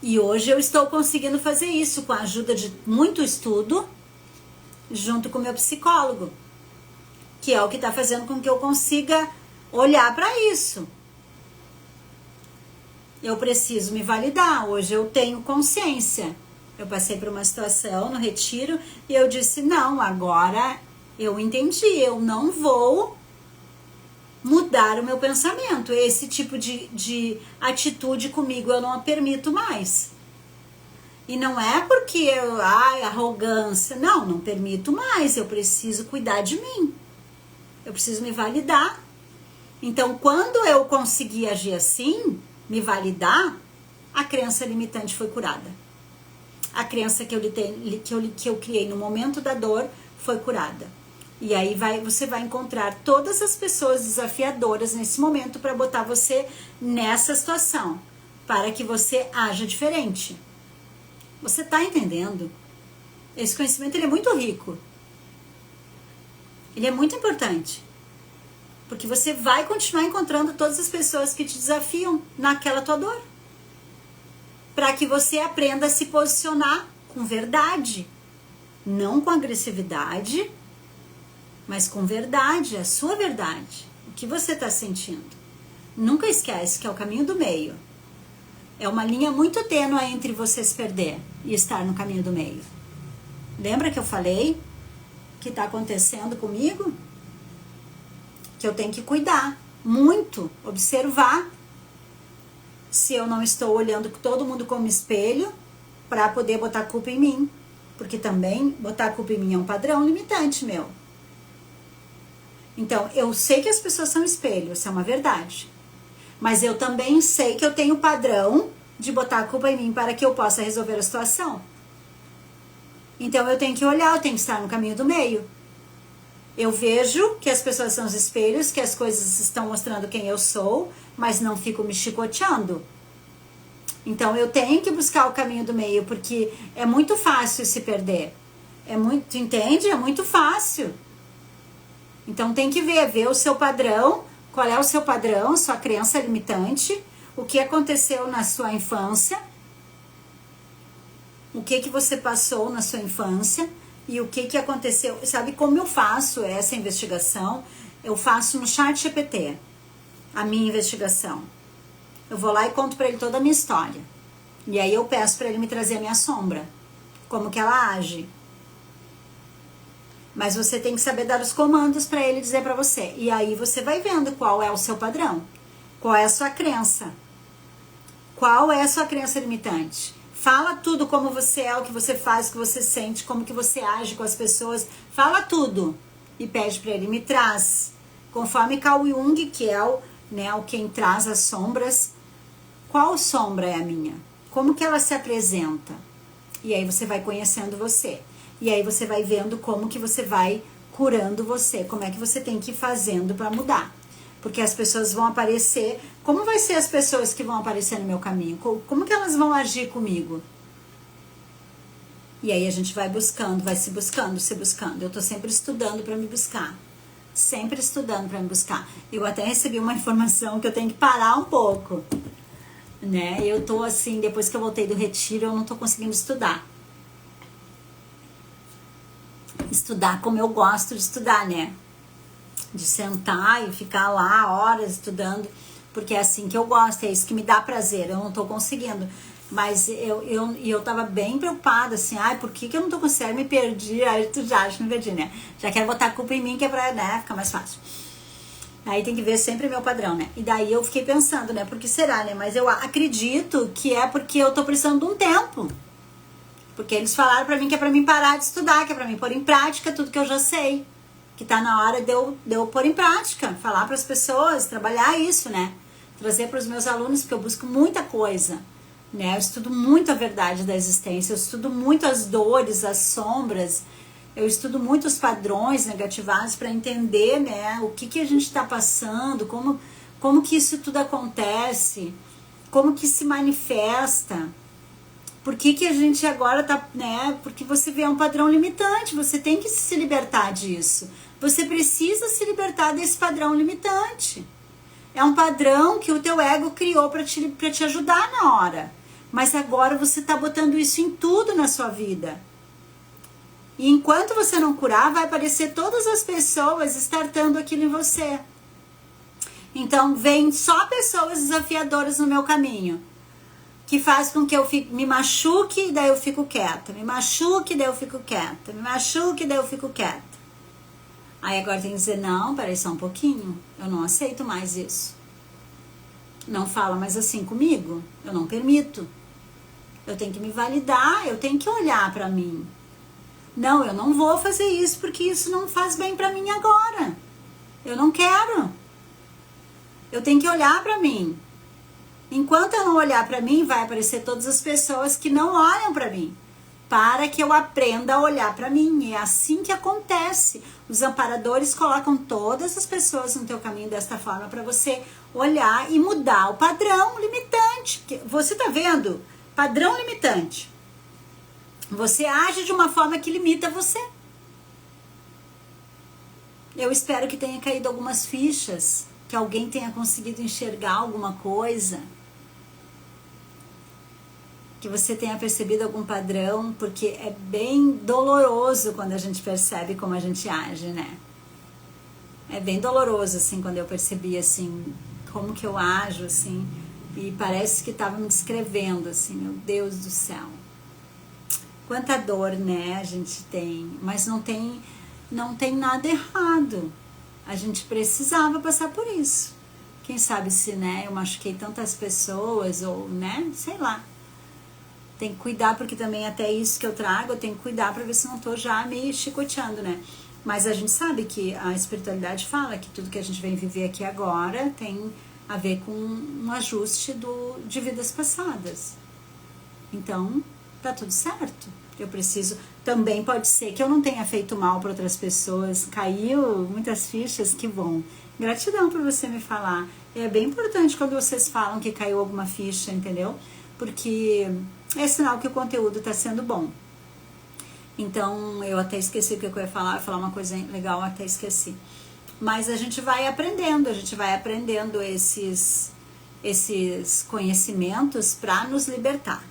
E hoje eu estou conseguindo fazer isso com a ajuda de muito estudo, junto com o meu psicólogo, que é o que está fazendo com que eu consiga olhar para isso. Eu preciso me validar. Hoje eu tenho consciência. Eu passei por uma situação no retiro e eu disse, não, agora eu entendi, eu não vou mudar o meu pensamento. Esse tipo de atitude comigo eu não a permito mais. E não é porque arrogância. Não permito mais. Eu preciso cuidar de mim. Eu preciso me validar. Então, quando eu consegui agir assim, me validar, a crença limitante foi curada. A crença que eu criei no momento da dor foi curada. E aí você vai encontrar todas as pessoas desafiadoras nesse momento para botar você nessa situação, para que você haja diferente. Você está entendendo? Esse conhecimento ele é muito rico. Ele é muito importante. Porque você vai continuar encontrando todas as pessoas que te desafiam naquela tua dor. Para que você aprenda a se posicionar com verdade. Não com agressividade, mas com verdade, a sua verdade. O que você está sentindo. Nunca esquece que é o caminho do meio. É uma linha muito tênue entre você se perder e estar no caminho do meio. Lembra que eu falei que está acontecendo comigo? Que eu tenho que cuidar muito, observar se eu não estou olhando todo mundo como espelho para poder botar a culpa em mim. Porque também botar a culpa em mim é um padrão limitante meu. Então, eu sei que as pessoas são espelho, isso é uma verdade. Mas eu também sei que eu tenho o padrão de botar a culpa em mim para que eu possa resolver a situação. Então, eu tenho que olhar, eu tenho que estar no caminho do meio. Eu vejo que as pessoas são os espelhos, que as coisas estão mostrando quem eu sou, mas não fico me chicoteando. Então, eu tenho que buscar o caminho do meio, porque é muito fácil se perder. Entende? É muito fácil. Então, tem que ver o seu padrão, qual é o seu padrão, sua crença limitante, o que aconteceu na sua infância, o que você passou na sua infância e o que aconteceu. Sabe como eu faço essa investigação? Eu faço no ChatGPT, a minha investigação. Eu vou lá e conto para ele toda a minha história. E aí eu peço para ele me trazer a minha sombra, como que ela age. Mas você tem que saber dar os comandos para ele dizer para você. E aí você vai vendo qual é o seu padrão. Qual é a sua crença. Qual é a sua crença limitante. Fala tudo como você é, o que você faz, o que você sente, como que você age com as pessoas. Fala tudo. e pede para ele, me traz, conforme Carl Jung, que é o quem traz as sombras, qual sombra é a minha? Como que ela se apresenta? E aí você vai conhecendo você. E aí você vai vendo como que você vai curando você, como é que você tem que ir fazendo para mudar. Porque as pessoas vão aparecer, como vai ser as pessoas que vão aparecer no meu caminho? Como que elas vão agir comigo? E aí a gente vai buscando, vai se buscando. Eu tô sempre estudando para me buscar. Sempre estudando para me buscar. Eu até recebi uma informação que eu tenho que parar um pouco, né? Eu tô assim, depois que eu voltei do retiro, eu não tô conseguindo estudar. Estudar como eu gosto de estudar, né? De sentar e ficar lá horas estudando, porque é assim que eu gosto, é isso que me dá prazer. Eu não tô conseguindo. Mas eu tava bem preocupada, assim, por que eu não tô conseguindo? Me perdi, aí tu já acha que me perdi, né? Já quero botar a culpa em mim, que é pra, né, ficar mais fácil. Aí tem que ver sempre meu padrão, né? E daí eu fiquei pensando, né, por que será, né? Mas eu acredito que é porque eu tô precisando de um tempo. Porque eles falaram pra mim que é pra mim parar de estudar, que é pra mim pôr em prática tudo que eu já sei. Que tá na hora de eu pôr em prática, falar pras pessoas, trabalhar isso, né? Trazer pros meus alunos, porque eu busco muita coisa. Né? Eu estudo muito a verdade da existência, eu estudo muito as dores, as sombras, eu estudo muito os padrões negativados para entender, né, o que a gente está passando, como que isso tudo acontece, como que se manifesta, por que a gente agora tá, né, porque você vê um padrão limitante, você tem que se libertar disso, você precisa se libertar desse padrão limitante. É um padrão que o teu ego criou para te ajudar na hora. Mas agora você está botando isso em tudo na sua vida. E enquanto você não curar, vai aparecer todas as pessoas startando aquilo em você. Então, vem só pessoas desafiadoras no meu caminho. Que faz com que eu me machuque e daí eu fico quieta. Me machuque e daí eu fico quieta. Me machuque e daí eu fico quieta. Aí agora tem que dizer, não, peraí só um pouquinho. Eu não aceito mais isso. Não fala mais assim comigo. Eu não permito. Eu tenho que me validar, eu tenho que olhar pra mim. Não, eu não vou fazer isso porque isso não faz bem pra mim agora. Eu não quero. Eu tenho que olhar pra mim. Enquanto eu não olhar pra mim, vai aparecer todas as pessoas que não olham pra mim. Para que eu aprenda a olhar pra mim. E é assim que acontece. Os amparadores colocam todas as pessoas no teu caminho desta forma pra você olhar e mudar o padrão limitante. Você tá vendo? Padrão limitante. Você age de uma forma que limita você. Eu espero que tenha caído algumas fichas, que alguém tenha conseguido enxergar alguma coisa, que você tenha percebido algum padrão, porque é bem doloroso quando a gente percebe como a gente age, né? É bem doloroso, assim, quando eu percebi, assim, como que eu ajo, assim, e parece que estava me descrevendo, assim, meu Deus do céu. Quanta dor, né, a gente tem, mas não tem nada errado. A gente precisava passar por isso. Quem sabe se, né, eu machuquei tantas pessoas, ou, né, sei lá. Tem que cuidar, porque também até isso que eu trago, eu tenho que cuidar para ver se não tô já me chicoteando, né. Mas a gente sabe que a espiritualidade fala que tudo que a gente vem viver aqui agora tem a ver com um ajuste de vidas passadas. Então, tá tudo certo. Eu preciso... Também pode ser que eu não tenha feito mal para outras pessoas. Caiu muitas fichas, que bom. Gratidão por você me falar. É bem importante quando vocês falam que caiu alguma ficha, entendeu? Porque é sinal que o conteúdo tá sendo bom. Então, eu até esqueci o que eu ia falar uma coisa legal, até esqueci. Mas a gente vai aprendendo esses conhecimentos para nos libertar,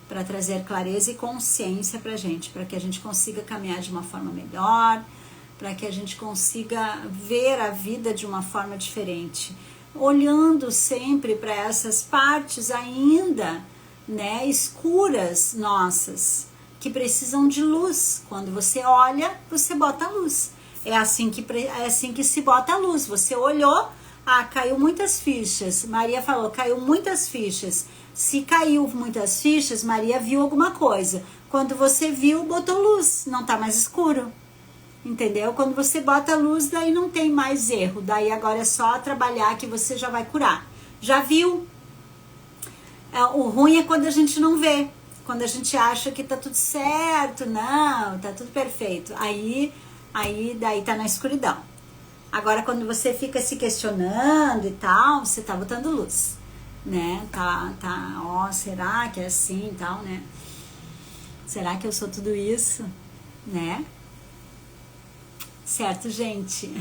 para trazer clareza e consciência pra gente, para que a gente consiga caminhar de uma forma melhor, para que a gente consiga ver a vida de uma forma diferente, olhando sempre para essas partes ainda, né, escuras nossas, que precisam de luz. Quando você olha, você bota a luz. É assim que se bota a luz. Você olhou, caiu muitas fichas. Maria falou, caiu muitas fichas. Se caiu muitas fichas, Maria viu alguma coisa. Quando você viu, botou luz. Não tá mais escuro. entendeu? Quando você bota a luz, daí não tem mais erro, daí agora é só trabalhar que você já vai curar. Já viu? O ruim é quando a gente não vê, quando a gente acha que tá tudo certo, não, tá tudo perfeito, aí daí tá na escuridão. Agora quando você fica se questionando e tal, você tá botando luz, né? Ó, será que é assim e tal, né? Será que eu sou tudo isso, né? Certo, gente?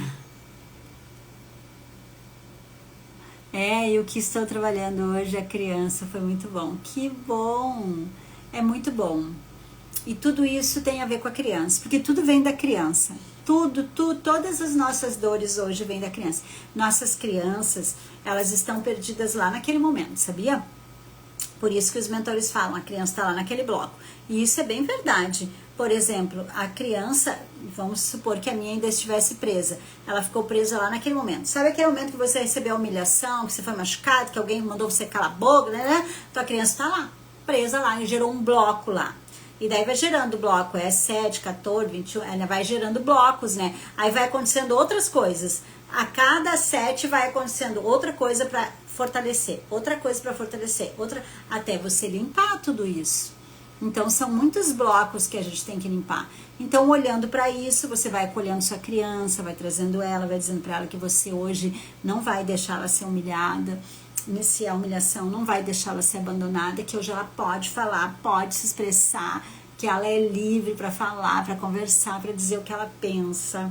E o que estou trabalhando hoje, a criança, foi muito bom. Que bom! É muito bom. E tudo isso tem a ver com a criança, porque tudo vem da criança. Todas as nossas dores hoje vêm da criança. Nossas crianças, elas estão perdidas lá naquele momento, sabia? Por isso que os mentores falam, a criança está lá naquele bloco. E isso é bem verdade. Por exemplo, a criança, vamos supor que a minha ainda estivesse presa. Ela ficou presa lá naquele momento. Sabe aquele momento que você recebeu a humilhação, que você foi machucado, que alguém mandou você calar a boca, né? Então a criança está lá, presa lá, e gerou um bloco lá. E daí vai gerando bloco, 7, 14, 21, ela vai gerando blocos, né? Aí vai acontecendo outras coisas. A cada 7 vai acontecendo outra coisa para fortalecer, outra coisa para fortalecer, outra, até você limpar tudo isso. Então são muitos blocos que a gente tem que limpar. Então olhando para isso, você vai acolhendo sua criança, vai trazendo ela, vai dizendo para ela que você hoje não vai deixá-la ser humilhada. Se a humilhação não vai deixá-la ser abandonada, que hoje ela pode falar, pode se expressar, que ela é livre para falar, para conversar, para dizer o que ela pensa.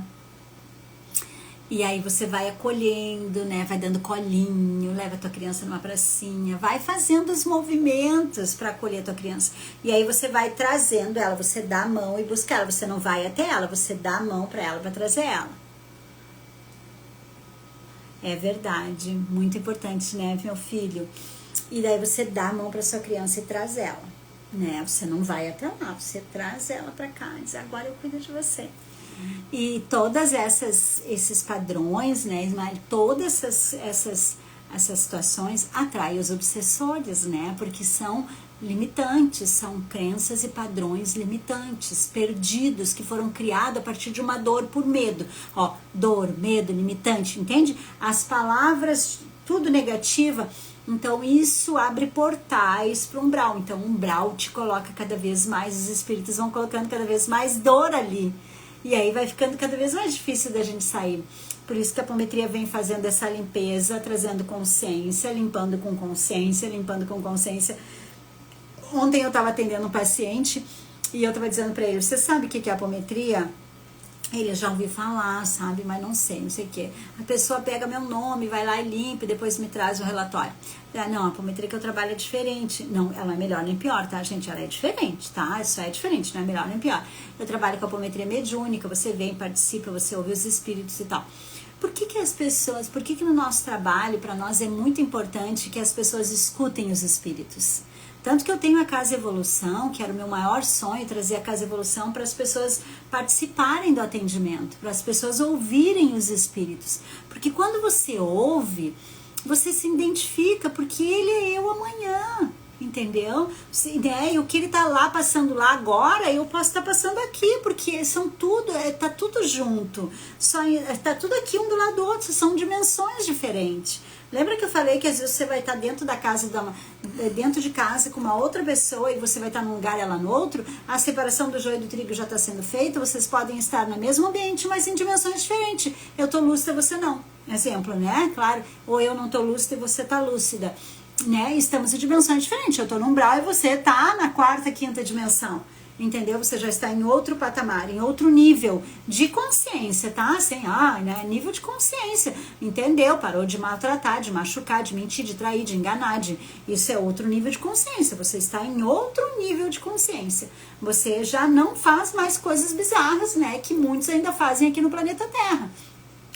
E aí você vai acolhendo, né? Vai dando colinho, leva a tua criança numa pracinha, vai fazendo os movimentos para acolher a tua criança. E aí você vai trazendo ela, você dá a mão e busca ela. Você não vai até ela, você dá a mão para ela, para trazer ela. É verdade, muito importante, né, meu filho? E daí você dá a mão para sua criança e traz ela, né? Você não vai até lá, você traz ela para cá e diz, agora eu cuido de você. E todas esses padrões, né, Ismael, todas essas situações atraem os obsessores, né? Porque são limitantes, são crenças e padrões limitantes, perdidos, que foram criados a partir de uma dor por medo. Ó, dor, medo, limitante, entende? As palavras, tudo negativa. Então isso abre portais para o umbral. Então o umbral te coloca cada vez mais, os espíritos vão colocando cada vez mais dor ali. E aí vai ficando cada vez mais difícil da gente sair. Por isso que a apometria vem fazendo essa limpeza, trazendo consciência, limpando com consciência, limpando com consciência. Ontem eu estava atendendo um paciente e eu estava dizendo para ele, você sabe o que é apometria? Ele já ouviu falar, sabe, mas não sei o que. A pessoa pega meu nome, vai lá e limpa e depois me traz o relatório. Não, a apometria que eu trabalho é diferente. Não, ela não é melhor nem pior, tá, gente? Ela é diferente, tá? Isso é diferente, não é melhor nem pior. Eu trabalho com a apometria mediúnica, você vem, participa, você ouve os espíritos e tal. Por que as pessoas, por que no nosso trabalho, para nós é muito importante que as pessoas escutem os espíritos? Tanto que eu tenho a Casa Evolução, que era o meu maior sonho, trazer a Casa Evolução para as pessoas participarem do atendimento, para as pessoas ouvirem os espíritos. Porque quando você ouve, você se identifica, porque ele é eu amanhã, entendeu? E o que ele está lá, passando lá agora, eu posso estar passando aqui, porque são tudo, tá tudo junto. Tá tudo aqui um do lado do outro, são dimensões diferentes. Lembra que eu falei que às vezes você vai estar dentro da casa, dentro de casa com uma outra pessoa e você vai estar num lugar e ela no outro? A separação do joio e do trigo já está sendo feita, vocês podem estar no mesmo ambiente, mas em dimensões diferentes. Eu estou lúcida, você não. Exemplo, né? Claro. Ou eu não estou lúcida e você está lúcida. Né? Estamos em dimensões diferentes. Eu estou no umbral e você está na quarta, quinta dimensão. Entendeu? Você já está em outro patamar, em outro nível de consciência, tá? Assim, né? Nível de consciência, entendeu? Parou de maltratar, de machucar, de mentir, de trair, de enganar. Isso é outro nível de consciência. Você está em outro nível de consciência. Você já não faz mais coisas bizarras, né? Que muitos ainda fazem aqui no planeta Terra.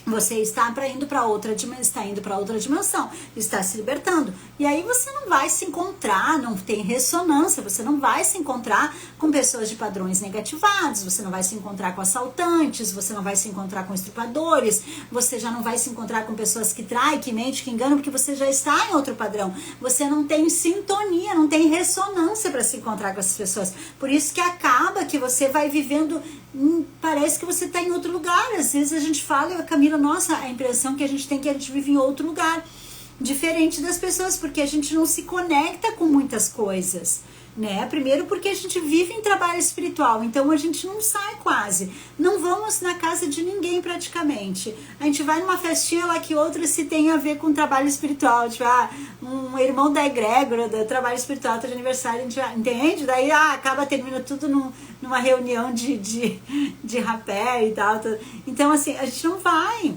Você está indo para outra dimensão, está se libertando. E aí você não vai se encontrar, não tem ressonância, você não vai se encontrar com pessoas de padrões negativados, você não vai se encontrar com assaltantes, você não vai se encontrar com estrupadores, você já não vai se encontrar com pessoas que traem, que mentem, que enganam, porque você já está em outro padrão. Você não tem sintonia, não tem ressonância para se encontrar com essas pessoas. Por isso que acaba que você vai vivendo, parece que você está em outro lugar. Às vezes a gente fala, Camila, nossa, a impressão que a gente tem é que a gente vive em outro lugar, diferente das pessoas, porque a gente não se conecta com muitas coisas, né? Primeiro porque a gente vive em trabalho espiritual, então a gente não sai quase, não vamos na casa de ninguém praticamente, a gente vai numa festinha lá que outra se tem a ver com trabalho espiritual, tipo, um irmão da egrégora, do trabalho espiritual, tá de aniversário, a gente vai, entende? Daí termina tudo numa reunião de rapé e tal, então assim, a gente não vai.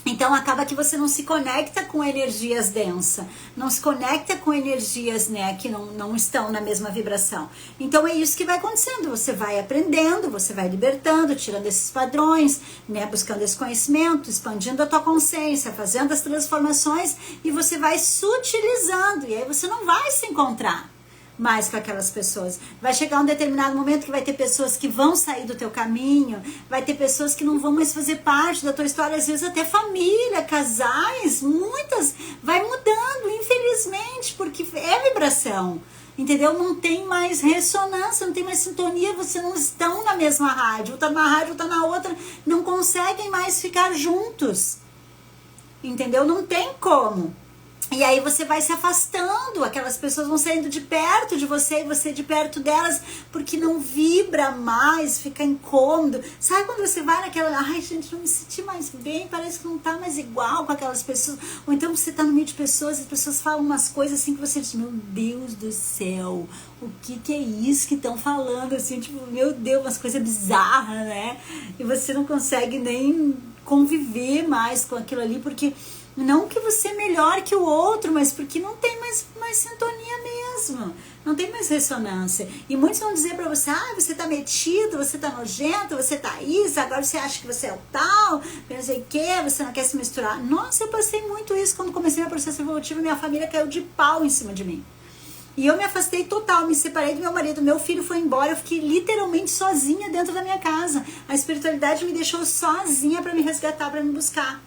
Então acaba que você não se conecta com energias densas, não se conecta com energias, né, que não estão na mesma vibração. Então é isso que vai acontecendo, você vai aprendendo, você vai libertando, tirando esses padrões, né, buscando esse conhecimento, expandindo a tua consciência, fazendo as transformações e você vai sutilizando, e aí você não vai se encontrar mais com aquelas pessoas. Vai chegar um determinado momento que vai ter pessoas que vão sair do teu caminho, vai ter pessoas que não vão mais fazer parte da tua história, às vezes até família, casais, muitas, vai mudando, infelizmente, porque é vibração, entendeu? Não tem mais ressonância, não tem mais sintonia, vocês não estão na mesma rádio, tá numa rádio, tá na outra, não conseguem mais ficar juntos, entendeu? Não tem como. E aí você vai se afastando, aquelas pessoas vão saindo de perto de você e você de perto delas, porque não vibra mais, fica incômodo. Sabe quando você vai naquela, ai gente, não me senti mais bem, parece que não tá mais igual com aquelas pessoas. Ou então você tá no meio de pessoas e as pessoas falam umas coisas assim que você diz, meu Deus do céu, o que é isso que estão falando? Assim, tipo, meu Deus, umas coisas bizarras, né? E você não consegue nem conviver mais com aquilo ali, porque não que você é melhor que o outro, mas porque não tem mais sintonia mesmo. Não tem mais ressonância. E muitos vão dizer pra você, você tá metido, você tá nojento, você tá isso, agora você acha que você é o tal, não sei o que, você não quer se misturar. Nossa, eu passei muito isso quando comecei meu processo evolutivo, minha família caiu de pau em cima de mim. E eu me afastei total, me separei do meu marido, meu filho foi embora, eu fiquei literalmente sozinha dentro da minha casa. A espiritualidade me deixou sozinha pra me resgatar, pra me buscar.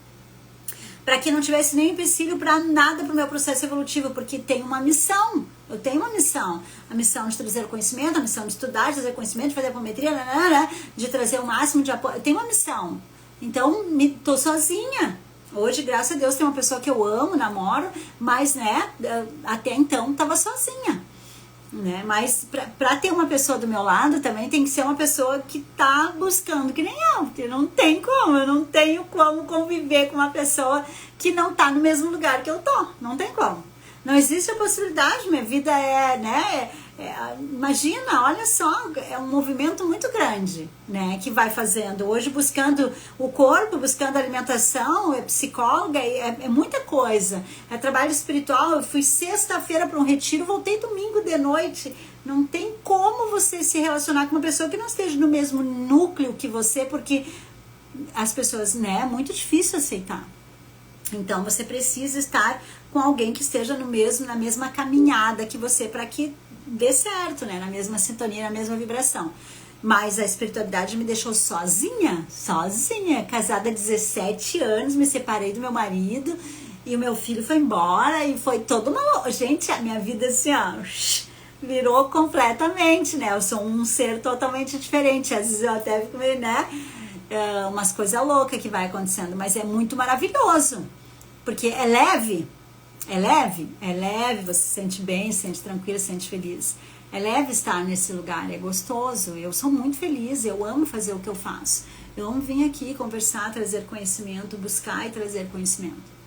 Para que não tivesse nenhum empecilho para nada pro meu processo evolutivo, porque tem uma missão, eu tenho uma missão, a missão de trazer conhecimento, a missão de estudar, de trazer conhecimento, de fazer apometria, de trazer o máximo de apoio, eu tenho uma missão, então tô sozinha. Hoje, graças a Deus, tem uma pessoa que eu amo, namoro, mas, né, até então tava sozinha. Né? Mas pra ter uma pessoa do meu lado também tem que ser uma pessoa que tá buscando, que nem eu, porque não tem como, eu não tenho como conviver com uma pessoa que não tá no mesmo lugar que eu tô, não tem como, não existe a possibilidade, minha vida imagina, olha só, é um movimento muito grande, né, que vai fazendo, hoje buscando o corpo, buscando alimentação, é psicóloga, é muita coisa, é trabalho espiritual. Eu fui sexta-feira para um retiro, voltei domingo de noite, não tem como você se relacionar com uma pessoa que não esteja no mesmo núcleo que você, porque as pessoas, né, é muito difícil aceitar. Então você precisa estar com alguém que esteja na mesma caminhada que você, para que dê certo, né? Na mesma sintonia, na mesma vibração. Mas a espiritualidade me deixou sozinha, casada há 17 anos, me separei do meu marido e o meu filho foi embora e foi toda uma... Gente, a minha vida assim, virou completamente, né? Eu sou um ser totalmente diferente, às vezes eu até fico meio, né? Umas coisas loucas que vai acontecendo, mas é muito maravilhoso, porque é leve, você se sente bem, se sente tranquilo, se sente feliz. É leve estar nesse lugar, é gostoso, eu sou muito feliz, eu amo fazer o que eu faço. Eu amo vir aqui conversar, trazer conhecimento, buscar e trazer conhecimento.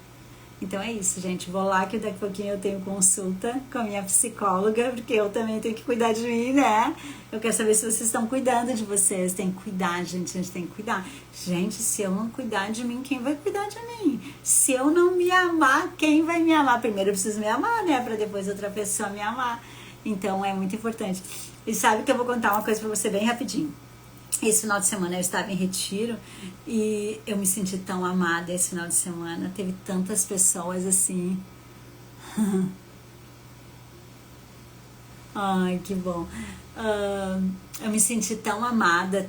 Então é isso, gente. Vou lá que daqui a pouquinho eu tenho consulta com a minha psicóloga, porque eu também tenho que cuidar de mim, né? Eu quero saber se vocês estão cuidando de vocês. Tem que cuidar, gente. A gente tem que cuidar. Gente, se eu não cuidar de mim, quem vai cuidar de mim? Se eu não me amar, quem vai me amar? Primeiro eu preciso me amar, né? Pra depois outra pessoa me amar. Então é muito importante. E sabe que eu vou contar uma coisa pra você bem rapidinho. Esse final de semana eu estava em retiro e eu me senti tão amada esse final de semana. Teve tantas pessoas assim. Ai, que bom. Eu me senti tão amada,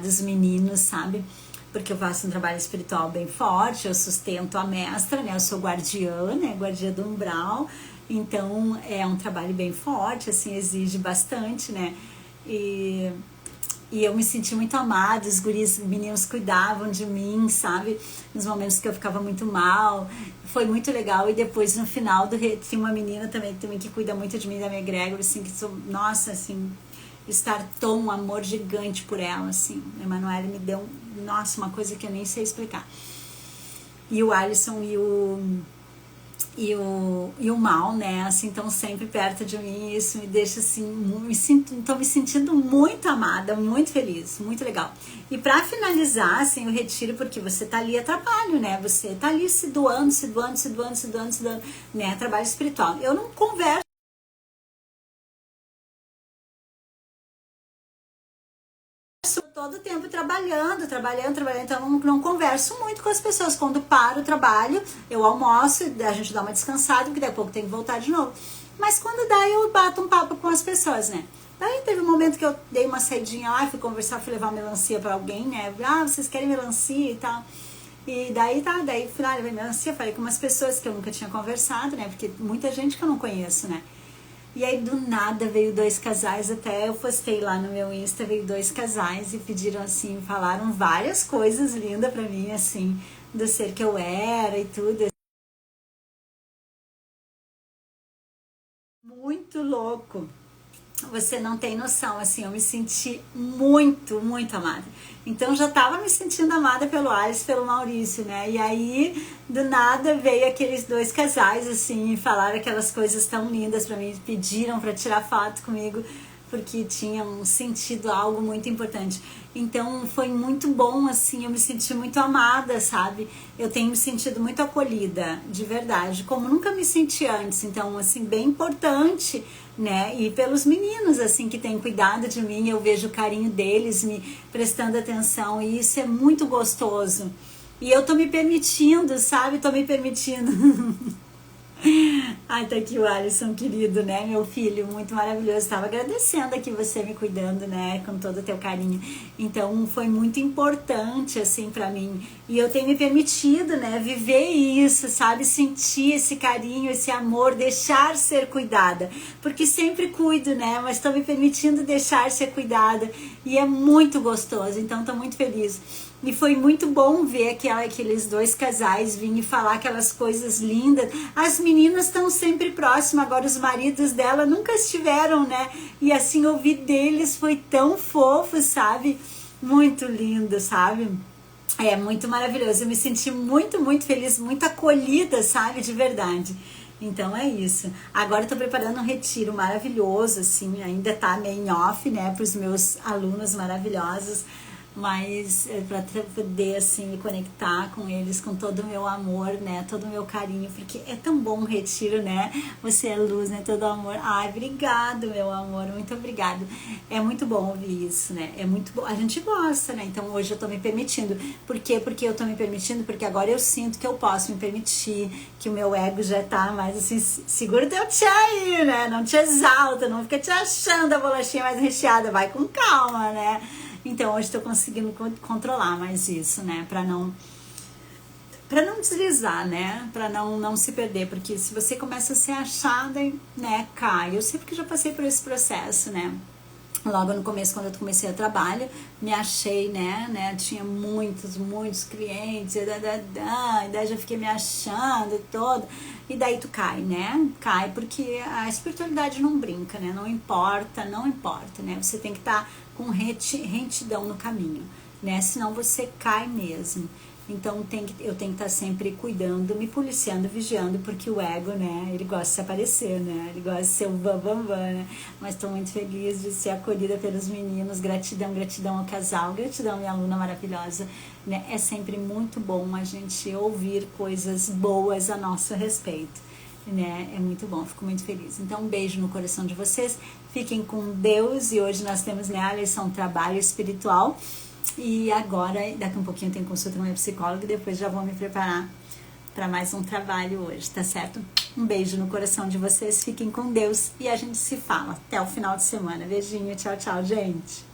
os meninos, sabe? Porque eu faço um trabalho espiritual bem forte, eu sustento a mestra, né? Eu sou guardiã, né? Guardiã do umbral. Então, é um trabalho bem forte, assim, exige bastante, né? E eu me senti muito amada, os guris, os meninos cuidavam de mim, sabe? Nos momentos que eu ficava muito mal. Foi muito legal. E depois, no final do tinha uma menina também que cuida muito de mim, da minha egrégora, assim, que sou, nossa, assim, estartou um amor gigante por ela, assim. A Emanuele me deu, nossa, uma coisa que eu nem sei explicar. E o Alisson e o mal, né, assim, estão sempre perto de mim, isso me deixa, assim, tô me sentindo muito amada, muito feliz, muito legal. E para finalizar, assim, o retiro, porque você tá ali a trabalho, né, você tá ali se doando, né, trabalho espiritual. Eu não converso todo o tempo trabalhando, então não converso muito com as pessoas. Quando paro o trabalho, eu almoço, a gente dá uma descansada, porque daqui a pouco tem que voltar de novo. Mas quando dá, eu bato um papo com as pessoas, né? Daí teve um momento que eu dei uma saidinha lá, fui conversar, fui levar melancia pra alguém, né? Ah, vocês querem melancia e tal. E daí fui lá, levei melancia, falei com umas pessoas que eu nunca tinha conversado, né? Porque muita gente que eu não conheço, né? E aí do nada veio dois casais, até eu postei lá no meu Insta, veio dois casais e pediram assim, falaram várias coisas lindas pra mim, assim, do ser que eu era e tudo. Muito louco. Você não tem noção, assim, eu me senti muito amada. Então já tava me sentindo amada pelo Alice, pelo Maurício, né? E aí, do nada, veio aqueles dois casais, assim, e falaram aquelas coisas tão lindas pra mim, pediram pra tirar foto comigo, porque tinham sentido algo muito importante. Então foi muito bom, assim, eu me senti muito amada, sabe? Eu tenho me sentido muito acolhida, de verdade, como nunca me senti antes. Então, assim, bem importante, né? E pelos meninos, assim, que têm cuidado de mim, eu vejo o carinho deles me prestando atenção, e isso é muito gostoso. E eu tô me permitindo, sabe? Tô me permitindo. Ai, tá aqui o Alisson, querido, né? Meu filho, muito maravilhoso. Estava agradecendo aqui você me cuidando, né? Com todo o teu carinho. Então, foi muito importante, assim, pra mim. E eu tenho me permitido, né? Viver isso, sabe? Sentir esse carinho, esse amor, deixar ser cuidada. Porque sempre cuido, né? Mas tô me permitindo deixar ser cuidada. E é muito gostoso. Então, tô muito feliz. E foi muito bom ver aqueles dois casais virem falar aquelas coisas lindas. As meninas estão sempre próximas, agora os maridos dela nunca estiveram, né? E assim, ouvir deles foi tão fofo, sabe? Muito lindo, sabe? É muito maravilhoso. Eu me senti muito feliz, muito acolhida, sabe? De verdade. Então é isso. Agora eu tô preparando um retiro maravilhoso, assim, ainda tá meio em off, né, para os meus alunos maravilhosos, mas para poder assim me conectar com eles com todo o meu amor, né, todo o meu carinho, porque é tão bom um retiro, né? Você é luz, né, todo amor. Ai, obrigado, meu amor, muito obrigado. É muito bom ouvir isso, né? É muito bom. A gente gosta, né? Então hoje eu tô me permitindo. Por quê? Porque eu tô me permitindo, porque agora eu sinto que eu posso me permitir, que o meu ego já tá mais assim, segura teu tchê aí, né? Não te exalta, não fica te achando a bolachinha mais recheada, vai com calma, né? Então hoje estou conseguindo controlar mais isso, né? Para não deslizar, né? Para não se perder, porque se você começa a ser achada, né, cai. Eu sempre que já passei por esse processo, né? Logo no começo, quando eu comecei o trabalho, me achei, né? Tinha muitos clientes, e daí já fiquei me achando todo. E daí tu cai, né? Cai porque a espiritualidade não brinca, né? Não importa, né? Você tem que estar com retidão no caminho, né? Senão você cai mesmo. Então eu tenho que estar sempre cuidando, me policiando, vigiando, porque o ego, né, ele gosta de se aparecer, né, ele gosta de ser o bambambam, né, mas estou muito feliz de ser acolhida pelos meninos, gratidão ao casal, gratidão à minha aluna maravilhosa, né, é sempre muito bom a gente ouvir coisas boas a nosso respeito. né? É muito bom, fico muito feliz. Então, um beijo no coração de vocês. Fiquem com Deus. E hoje nós temos, né, a lição trabalho espiritual. E agora, daqui um pouquinho, eu tenho consulta com a minha psicóloga e depois já vou me preparar para mais um trabalho hoje, tá certo? Um beijo no coração de vocês. Fiquem com Deus e a gente se fala até o final de semana. Beijinho, tchau, tchau, gente.